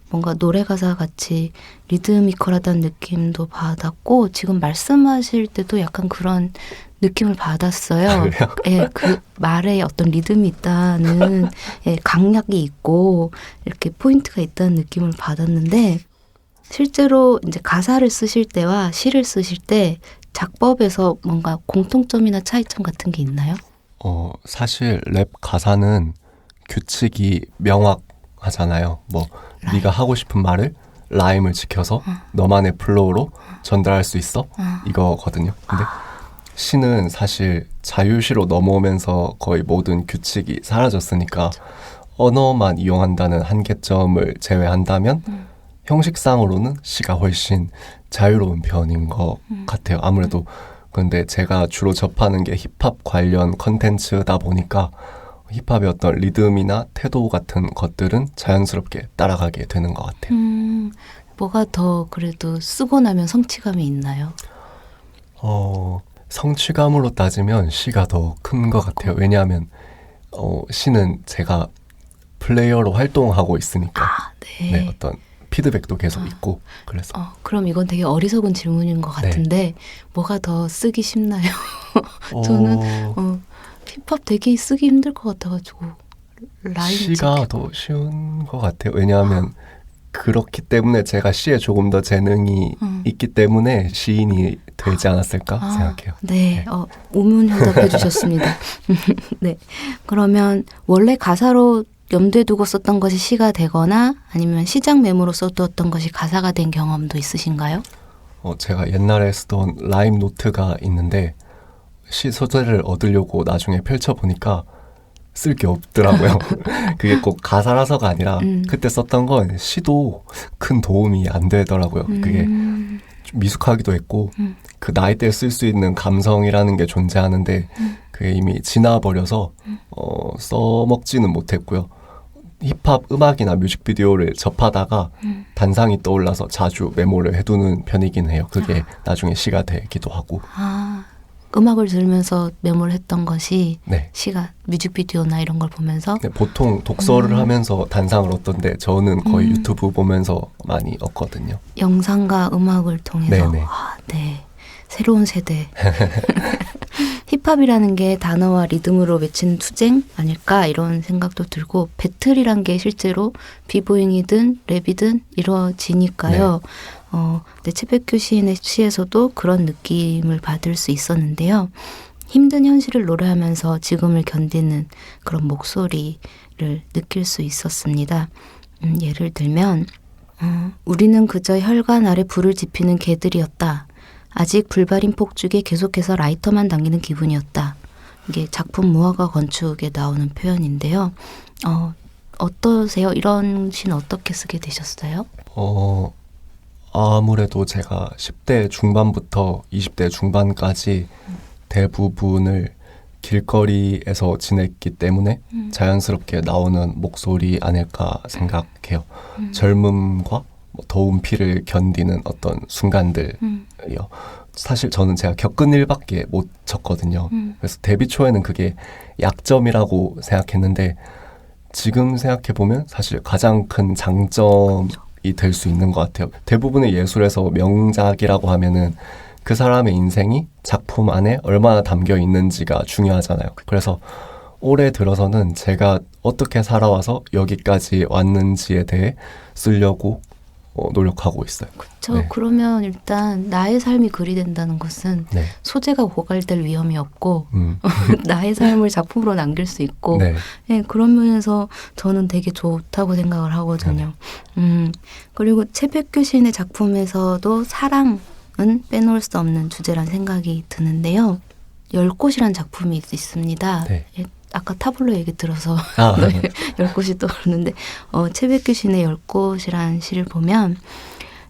뭔가 노래 가사 같이 리드미컬하다는 느낌도 받았고 지금 말씀하실 때도 약간 그런 느낌을 받았어요. 예, 그 말에 어떤 리듬이 있다는 강약이 있고 이렇게 포인트가 있다는 느낌을 받았는데 실제로 이제 가사를 쓰실 때와 시를 쓰실 때 작법에서 뭔가 공통점이나 차이점 같은 게 있나요? 사실 랩 가사는 규칙이 명확하잖아요. 뭐 네가 하고 싶은 말을 라임을 지켜서 너만의 플로우로 전달할 수 있어 이거거든요. 근데 시는 사실 자유시로 넘어오면서 거의 모든 규칙이 사라졌으니까 언어만 이용한다는 한계점을 제외한다면 형식상으로는 시가 훨씬 자유로운 편인 것 같아요. 아무래도 근데 제가 주로 접하는 게 힙합 관련 컨텐츠다 보니까 힙합의 어떤 리듬이나 태도 같은 것들은 자연스럽게 따라가게 되는 것 같아요. 뭐가 더 그래도 쓰고 나면 성취감이 있나요? 성취감으로 따지면 시가 더 큰 것 같아요. 왜냐하면 시는 제가 플레이어로 활동하고 있으니까 네, 어떤 피드백도 계속 있고 그래서 그럼 이건 되게 어리석은 질문인 것 같은데 뭐가 더 쓰기 쉽나요? 저는 힙합 되게 쓰기 힘들 것 같아가지고 라임 시가 더 쉬운 것 같아요. 왜냐하면 그렇기 때문에 제가 시에 조금 더 재능이 있기 때문에 시인이 되지 않았을까 생각해요. 네, 우문현답해 주셨습니다. 네, 그러면 원래 가사로 염두에 두고 썼던 것이 시가 되거나 아니면 시작 메모로 써두었던 것이 가사가 된 경험도 있으신가요? 제가 옛날에 쓰던 라임 노트가 있는데 시 소재를 얻으려고 나중에 펼쳐보니까 쓸 게 없더라고요. 그게 꼭 가사라서가 아니라 그때 썼던 건 시도 큰 도움이 안 되더라고요. 그게 좀 미숙하기도 했고 그 나이 때 쓸 수 있는 감성이라는 게 존재하는데 그게 이미 지나버려서 써먹지는 못했고요. 힙합 음악이나 뮤직비디오를 접하다가 단상이 떠올라서 자주 메모를 해두는 편이긴 해요. 그게 나중에 시가 되기도 하고. 음악을 들으면서 메모를 했던 것이 네. 시가 뮤직비디오나 이런 걸 보면서 네, 보통 독서를 하면서 단상을 얻던데 저는 거의 유튜브 보면서 많이 얻거든요. 영상과 음악을 통해서 네네. 네. 새로운 세대 힙합이라는 게 단어와 리듬으로 맺힌 투쟁 아닐까 이런 생각도 들고 배틀이란 게 실제로 비보잉이든 랩이든 이루어지니까요. 네, 채백규 시인의 시에서도 그런 느낌을 받을 수 있었는데요. 힘든 현실을 노래하면서 지금을 견디는 그런 목소리를 느낄 수 있었습니다. 예를 들면 우리는 그저 혈관 아래 불을 지피는 개들이었다. 아직 불발인 폭죽에 계속해서 라이터만 당기는 기분이었다. 이게 작품 무화과 건축에 나오는 표현인데요. 어떠세요? 이런 시는 어떻게 쓰게 되셨어요? 아무래도 제가 10대 중반부터 20대 중반까지 대부분을 길거리에서 지냈기 때문에 자연스럽게 나오는 목소리 아닐까 생각해요. 젊음과 더운 피를 견디는 어떤 순간들이요. 사실 저는 제가 겪은 일밖에 못 쳤거든요. 그래서 데뷔 초에는 그게 약점이라고 생각했는데 지금 생각해보면 사실 가장 큰 장점이 될 수 있는 것 같아요. 대부분의 예술에서 명작이라고 하면은 그 사람의 인생이 작품 안에 얼마나 담겨 있는지가 중요하잖아요. 그래서 올해 들어서는 제가 어떻게 살아와서 여기까지 왔는지에 대해 쓰려고 노력하고 있어요. 그렇죠. 네. 그러면 일단 나의 삶이 글이 된다는 것은 네. 소재가 고갈될 위험이 없고 나의 삶을 작품으로 남길 수 있고 네. 네, 그런 면에서 저는 되게 좋다고 생각을 하거든요. 그리고 채백규 시인의 작품에서도 사랑은 빼놓을 수 없는 주제란 생각이 드는데요. 10곳이란 작품이 있습니다. 네. 예, 아까 타블로 얘기 들어서 네. 10곳이 떠오르는데 채백규 시인의 10곳이란 시를 보면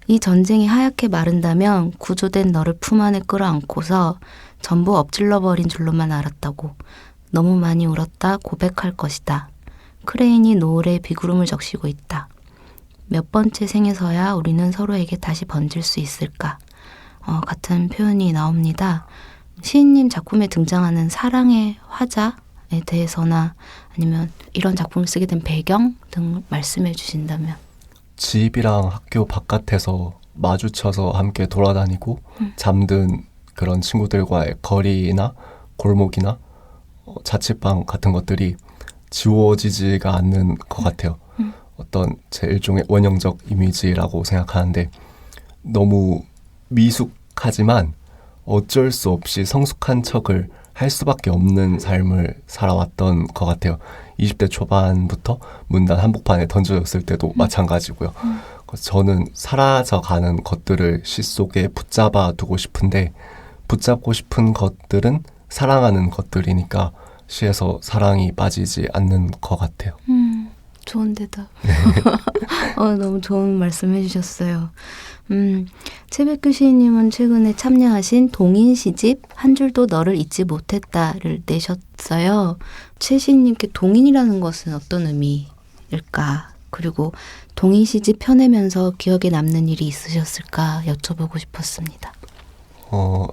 이 전쟁이 하얗게 마른다면 구조된 너를 품 안에 끌어안고서 전부 엎질러버린 줄로만 알았다고 너무 많이 울었다 고백할 것이다. 크레인이 노을에 비구름을 적시고 있다. 몇 번째 생에서야 우리는 서로에게 다시 번질 수 있을까? 같은 표현이 나옵니다. 시인님 작품에 등장하는 사랑의 화자에 대해서나 아니면 이런 작품을 쓰게 된 배경 등 말씀해 주신다면. 집이랑 학교 바깥에서 마주쳐서 함께 돌아다니고 잠든 그런 친구들과의 거리나 골목이나 자취방 같은 것들이 지워지지가 않는 것 같아요. 어떤 제 일종의 원형적 이미지라고 생각하는데 너무 미숙하지만 어쩔 수 없이 성숙한 척을 할 수밖에 없는 삶을 살아왔던 것 같아요. 20대 초반부터 문단 한복판에 던져졌을 때도 마찬가지고요. 그래서 저는 사라져가는 것들을 시 속에 붙잡아 두고 싶은데 붙잡고 싶은 것들은 사랑하는 것들이니까 시에서 사랑이 빠지지 않는 것 같아요. 좋은 대답. 너무 좋은 말씀 해주셨어요. 채백규 시인님은 최근에 참여하신 동인 시집 한 줄도 너를 잊지 못했다를 내셨어요. 최 시인님께 동인이라는 것은 어떤 의미일까? 그리고 동인 시집 펴내면서 기억에 남는 일이 있으셨을까 여쭤보고 싶었습니다.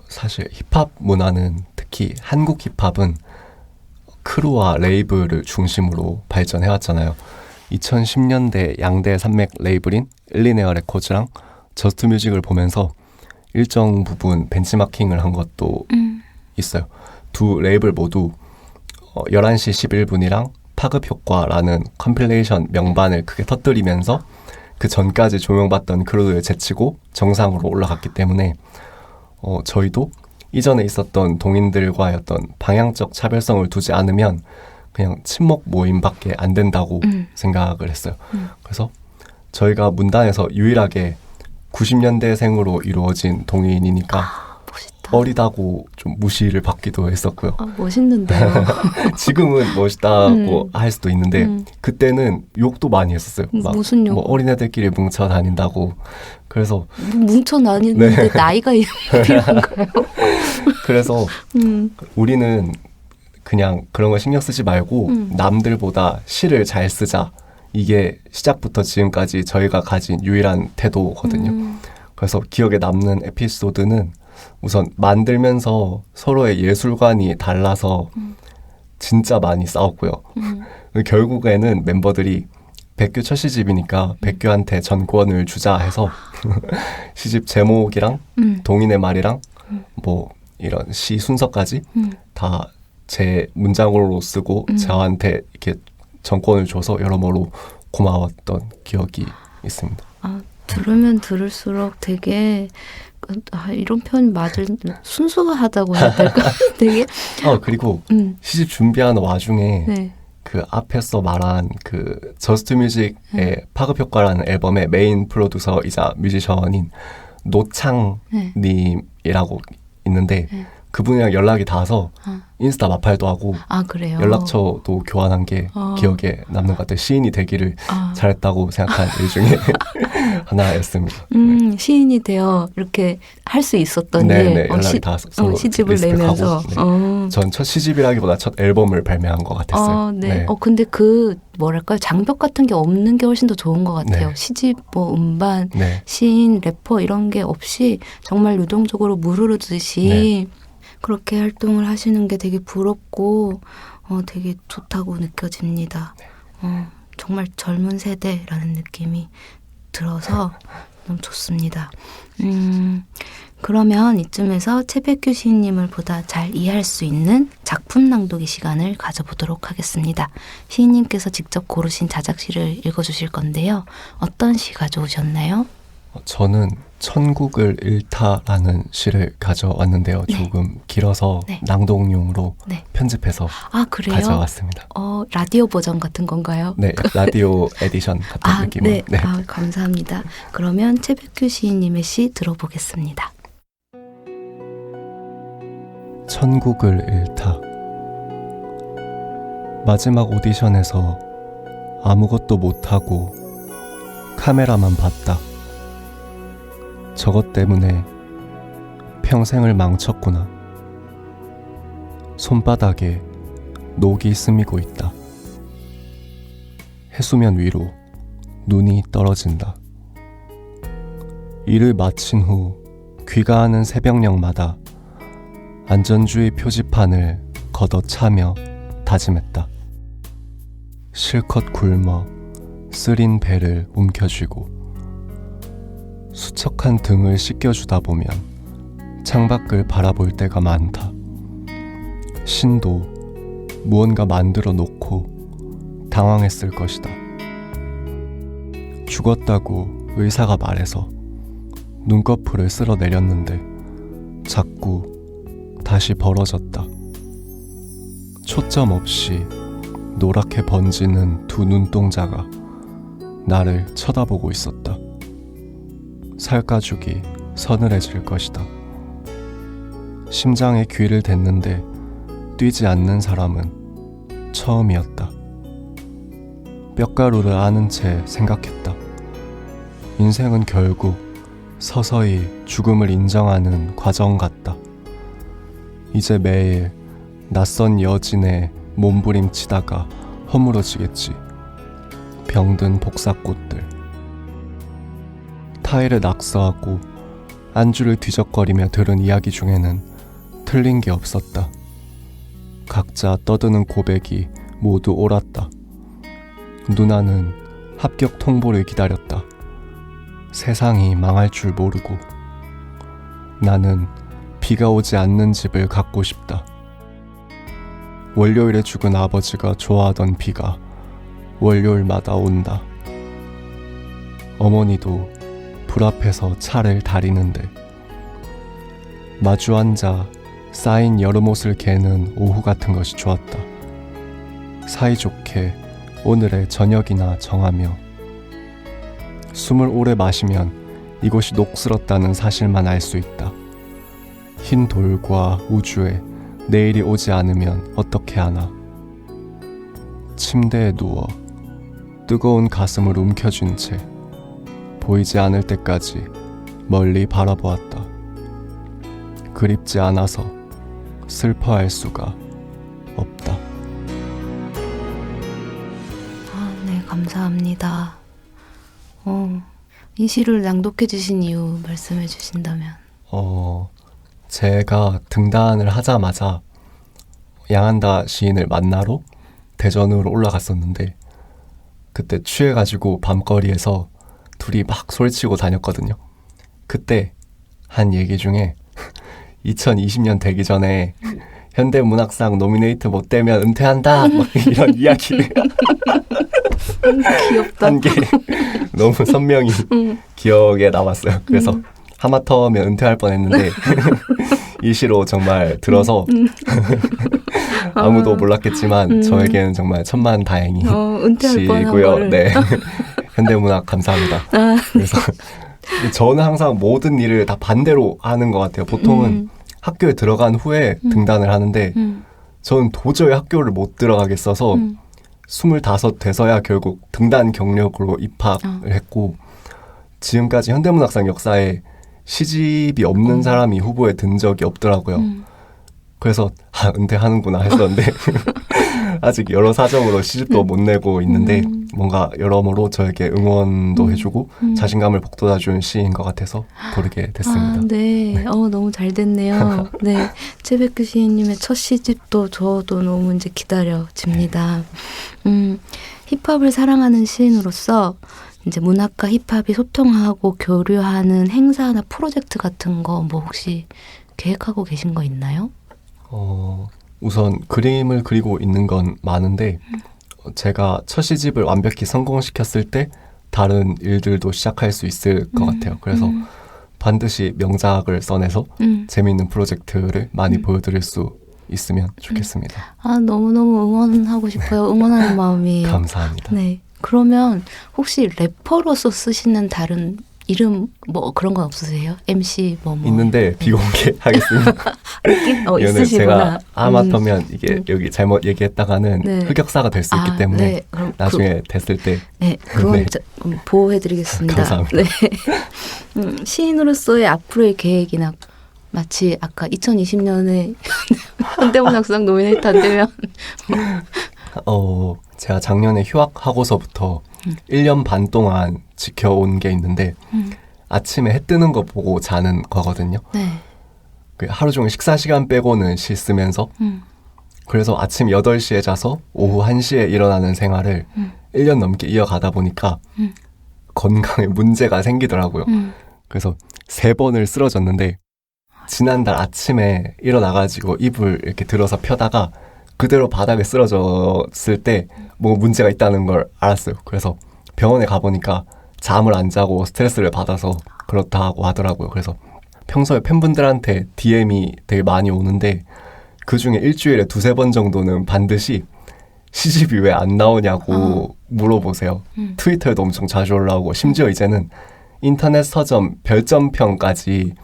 사실 힙합 문화는 특히 한국 힙합은 크루와 레이블을 중심으로 발전해왔잖아요. 2010년대 양대 산맥 레이블인 일리네어 레코즈랑 저스트뮤직을 보면서 일정 부분 벤치마킹을 한 것도 있어요. 두 레이블 모두 11시 11분이랑 파급 효과라는 컴필레이션 명반을 크게 터뜨리면서 그 전까지 조명받던 크루를 제치고 정상으로 올라갔기 때문에 저희도 이전에 있었던 동인들과의 어떤 방향적 차별성을 두지 않으면 그냥 친목 모임밖에 안 된다고 생각을 했어요. 그래서 저희가 문단에서 유일하게 90년대생으로 이루어진 동인이니까 멋있다. 어리다고 좀 무시를 받기도 했었고요. 멋있는데요. 지금은 멋있다고 할 수도 있는데 그때는 욕도 많이 했었어요. 막 무슨 욕? 뭐 어린애들끼리 뭉쳐 다닌다고. 그래서 뭉쳐 다니는데 나이가 필요한가요? 그래서 우리는 그냥 그런 거 신경 쓰지 말고 남들보다 시를 잘 쓰자. 이게 시작부터 지금까지 저희가 가진 유일한 태도거든요. 그래서 기억에 남는 에피소드는 우선 만들면서 서로의 예술관이 달라서 진짜 많이 싸웠고요. 결국에는 멤버들이 백규 첫 시집이니까 백규한테 전권을 주자 해서 시집 제목이랑 동인의 말이랑 뭐 이런 시 순서까지 다 제 문장으로 쓰고 저한테 이렇게 전권을 줘서 여러모로 고마웠던 기억이 있습니다. 들으면 들을수록 되게 이런 표현 맞을 순수하다고 해야 될까? 되게 그리고 시집 준비하는 와중에 네. 그 앞에서 말한 그 저스트뮤직의 파급 효과라는 앨범의 메인 프로듀서이자 뮤지션인 노창님이라고 있는데 그분이랑 연락이 닿아서 인스타 마팔도 하고 그래요? 연락처도 교환한 게 기억에 남는 것 같아요. 시인이 되기를 잘했다고 생각한 일 중에 하나였습니다. 시인이 되어 이렇게 할 수 있었던 네, 연락이 닿아서 시집을 내면서 전 첫 시집이라기보다 첫 앨범을 발매한 것 같았어요. 네. 근데 그 뭐랄까요 장벽 같은 게 없는 게 훨씬 더 좋은 것 같아요. 네. 시집, 뭐 음반, 네. 시인, 래퍼 이런 게 없이 정말 유동적으로 물 흐르듯이 그렇게 활동을 하시는 게 되게 부럽고 되게 좋다고 느껴집니다. 정말 젊은 세대라는 느낌이 들어서 너무 좋습니다. 그러면 이쯤에서 채백규 시인님을 보다 잘 이해할 수 있는 작품 낭독의 시간을 가져보도록 하겠습니다. 시인님께서 직접 고르신 자작시를 읽어주실 건데요. 어떤 시 가져오셨나요? 저는 천국을 잃다라는 시를 가져왔는데요. 네. 조금 길어서 네. 낭독용으로 네. 편집해서 아, 그래요? 가져왔습니다. 라디오 버전 같은 건가요? 네, 라디오 에디션 같은 느낌으로. 네. 감사합니다. 그러면 최백규 시인님의 시 들어보겠습니다. 천국을 잃다. 마지막 오디션에서 아무것도 못하고 카메라만 봤다. 저것 때문에 평생을 망쳤구나. 손바닥에 녹이 스미고 있다. 해수면 위로 눈이 떨어진다. 일을 마친 후 귀가하는 새벽녘마다 안전주의 표지판을 걷어차며 다짐했다. 실컷 굶어 쓰린 배를 움켜쥐고 수척한 등을 씻겨주다 보면 창밖을 바라볼 때가 많다. 신도 무언가 만들어 놓고 당황했을 것이다. 죽었다고 의사가 말해서 눈꺼풀을 쓸어내렸는데 자꾸 다시 벌어졌다. 초점 없이 노랗게 번지는 두 눈동자가 나를 쳐다보고 있었다. 살가죽이 서늘해질 것이다. 심장에 귀를 댔는데 뛰지 않는 사람은 처음이었다. 뼈가루를 아는 채 생각했다. 인생은 결국 서서히 죽음을 인정하는 과정 같다. 이제 매일 낯선 여진에 몸부림치다가 허물어지겠지. 병든 복사꽃들. 타일을 낙서하고 안주를 뒤적거리며 들은 이야기 중에는 틀린 게 없었다. 각자 떠드는 고백이 모두 옳았다. 누나는 합격 통보를 기다렸다. 세상이 망할 줄 모르고. 나는 비가 오지 않는 집을 갖고 싶다. 월요일에 죽은 아버지가 좋아하던 비가 월요일마다 온다. 어머니도 불 앞에서 차를 다리는데 마주 앉아 쌓인 여름옷을 개는 오후 같은 것이 좋았다. 사이좋게 오늘의 저녁이나 정하며 숨을 오래 마시면 이곳이 녹슬었다는 사실만 알 수 있다. 흰 돌과 우주에 내일이 오지 않으면 어떻게 하나. 침대에 누워 뜨거운 가슴을 움켜쥔 채 보이지 않을 때까지 멀리 바라보았다. 그립지 않아서 슬퍼할 수가 없다. 네, 감사합니다. 이 시를 낭독해 주신 이유 말씀해 주신다면. 제가 등단을 하자마자 양한다 시인을 만나러 대전으로 올라갔었는데 그때 취해가지고 밤거리에서 둘이 막 소리치고 다녔거든요. 그때 한 얘기 중에 2020년 되기 전에 현대문학상 노미네이트 못 되면 은퇴한다 막 이런 이야기를 귀엽다. 한 게 너무 선명히 기억에 남았어요. 그래서 하마터면 은퇴할 뻔했는데 이 시로 정말 들어서 아무도 몰랐겠지만 저에게는 정말 천만다행인 은퇴할 뻔한 시고요. 거를. 네. 현대문학 감사합니다. 그래서 저는 항상 모든 일을 다 반대로 하는 것 같아요. 보통은 학교에 들어간 후에 등단을 하는데 저는 도저히 학교를 못 들어가겠어서 25 돼서야 결국 등단 경력으로 입학을 했고 지금까지 현대문학상 역사에 시집이 없는 사람이 후보에 든 적이 없더라고요. 그래서 은퇴하는구나 했었는데 아직 여러 사정으로 시집도 못 내고 있는데 뭔가 여러모로 저에게 응원도 해주고 자신감을 북돋아준 시인 것 같아서 고르게 됐습니다. 네. 너무 잘 됐네요. 네. 최백규 시인님의 첫 시집도 저도 너무 이제 기다려집니다. 힙합을 사랑하는 시인으로서 이제 문학과 힙합이 소통하고 교류하는 행사나 프로젝트 같은 거 뭐 혹시 계획하고 계신 거 있나요? 우선 그림을 그리고 있는 건 많은데 제가 첫 시집을 완벽히 성공시켰을 때 다른 일들도 시작할 수 있을 것 같아요. 그래서 반드시 명작을 써내서 재미있는 프로젝트를 많이 보여드릴 수 있으면 좋겠습니다. 아, 너무너무 응원하고 싶어요. 응원하는 마음이에요. 감사합니다. 네. 그러면 혹시 래퍼로서 쓰시는 다른 이름 뭐 그런 건 없으세요? MC 뭐 있는데 비공개하겠습니다. 이거는 있으시구나. 제가 하마터면 이게 여기 잘못 얘기했다가는 네. 흑역사가 될 수 있기 때문에 네. 그럼 나중에 됐을 때 네, 그건 네. 보호해드리겠습니다. 감사합니다. 네. 시인으로서의 앞으로의 계획이나 마치 아까 2020년에 현대문학상 노미네이트 안 되면 제가 작년에 휴학하고서부터 1년 반 동안 지켜온 게 있는데 아침에 해 뜨는 거 보고 자는 거거든요. 네. 그 하루 종일 식사 시간 빼고는 쉴 쓰면서 그래서 아침 8시에 자서 오후 1시에 일어나는 생활을 1년 넘게 이어가다 보니까 건강에 문제가 생기더라고요. 그래서 3번을 쓰러졌는데 지난달 아침에 일어나가지고 이불 이렇게 들어서 펴다가 그대로 바닥에 쓰러졌을 때 뭐 문제가 있다는 걸 알았어요. 그래서 병원에 가보니까 잠을 안 자고 스트레스를 받아서 그렇다고 하더라고요. 그래서 평소에 팬분들한테 DM이 되게 많이 오는데 그중에 일주일에 2-3번 정도는 반드시 시집이 왜 안 나오냐고 물어보세요. 트위터에도 엄청 자주 올라오고 심지어 이제는 인터넷 서점 별점평까지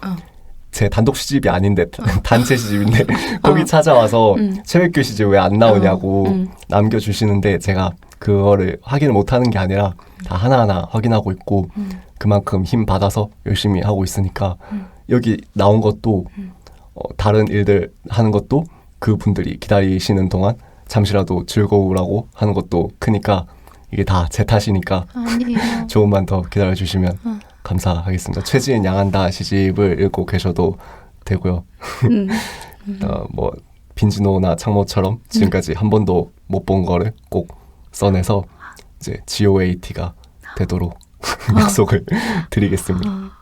제 단독 시집이 아닌데 단체 시집인데 거기 찾아와서 최백규 시집 왜 안 나오냐고 남겨주시는데 제가 그거를 확인을 못하는 게 아니라 다 하나하나 확인하고 있고 그만큼 힘 받아서 열심히 하고 있으니까 여기 나온 것도 다른 일들 하는 것도 그분들이 기다리시는 동안 잠시라도 즐거우라고 하는 것도 크니까 이게 다 제 탓이니까 아니에요. 조금만 더 기다려주시면 감사하겠습니다. 최지은 양한다 시집을 읽고 계셔도 되고요. 뭐 빈지노나 창모처럼 지금까지 한 번도 못 본 거를 꼭 써내서 이제 GOAT가 되도록 약속을 드리겠습니다.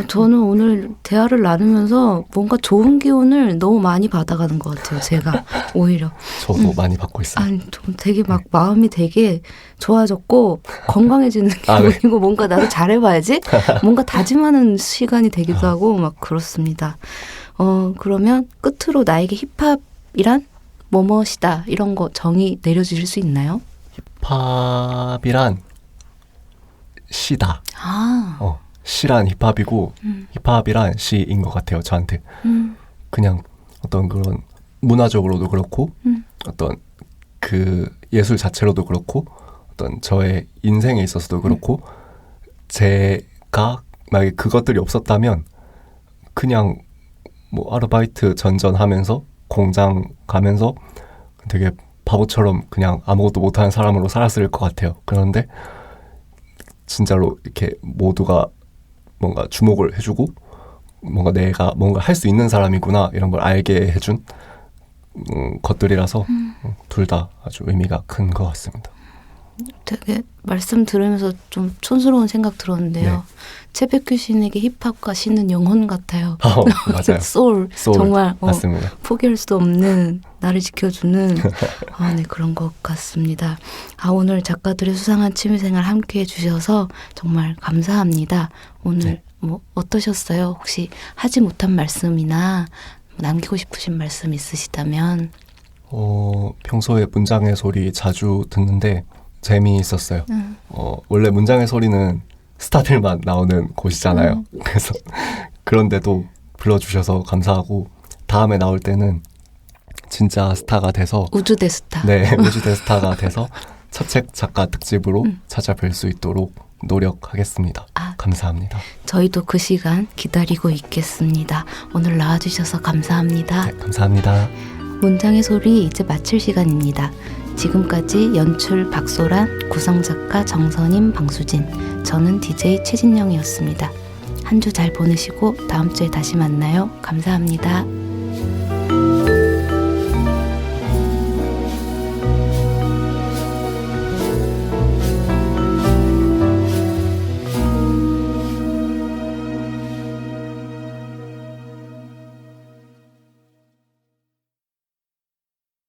저는 오늘 대화를 나누면서 뭔가 좋은 기운을 너무 많이 받아가는 것 같아요. 제가 오히려. 저도 많이 받고 있어요. 아니, 좀 되게 막 마음이 되게 좋아졌고 건강해지는 네. 기분이고 뭔가 나도 잘해봐야지. 뭔가 다짐하는 시간이 되기도 하고 막 그렇습니다. 그러면 끝으로 나에게 힙합이란 뭐뭐시다 이런 거 정의 내려주실 수 있나요? 힙합이란 시다. 시란 힙합이고 힙합이란 시인 것 같아요. 저한테. 그냥 어떤 그런 문화적으로도 그렇고 어떤 그 예술 자체로도 그렇고 어떤 저의 인생에 있어서도 그렇고 제가 만약에 그것들이 없었다면 그냥 뭐 아르바이트 전전하면서 공장 가면서 되게 바보처럼 그냥 아무것도 못하는 사람으로 살았을 것 같아요. 그런데 진짜로 이렇게 모두가 뭔가 주목을 해주고 뭔가 내가 뭔가 할 수 있는 사람이구나 이런 걸 알게 해준 것들이라서 둘 다 아주 의미가 큰 것 같습니다. 되게 말씀 들으면서 좀 촌스러운 생각 들었는데요. 네. 최백규 시인에게 힙합과 시는 영혼 같아요. 맞아요. 소울. 정말 맞습니다. 포기할 수 없는 나를 지켜주는 네, 그런 것 같습니다. 오늘 작가들의 수상한 취미생활 함께해 주셔서 정말 감사합니다. 오늘 네. 뭐 어떠셨어요? 혹시 하지 못한 말씀이나 남기고 싶으신 말씀 있으시다면? 평소에 문장의 소리 자주 듣는데 재미있었어요. 원래 문장의 소리는 스타들만 나오는 곳이잖아요. 그래서 그런데도 불러주셔서 감사하고 다음에 나올 때는 진짜 스타가 돼서 우주대 스타. 네, 우주대 스타가 돼서 첫 책 작가 특집으로 찾아뵐 수 있도록 노력하겠습니다. 감사합니다. 저희도 그 시간 기다리고 있겠습니다. 오늘 나와주셔서 감사합니다. 네, 감사합니다. 문장의 소리 이제 마칠 시간입니다. 지금까지 연출 박소란, 구성작가 정선임, 방수진, 저는 DJ 최진영이었습니다. 한 주 잘 보내시고 다음 주에 다시 만나요. 감사합니다.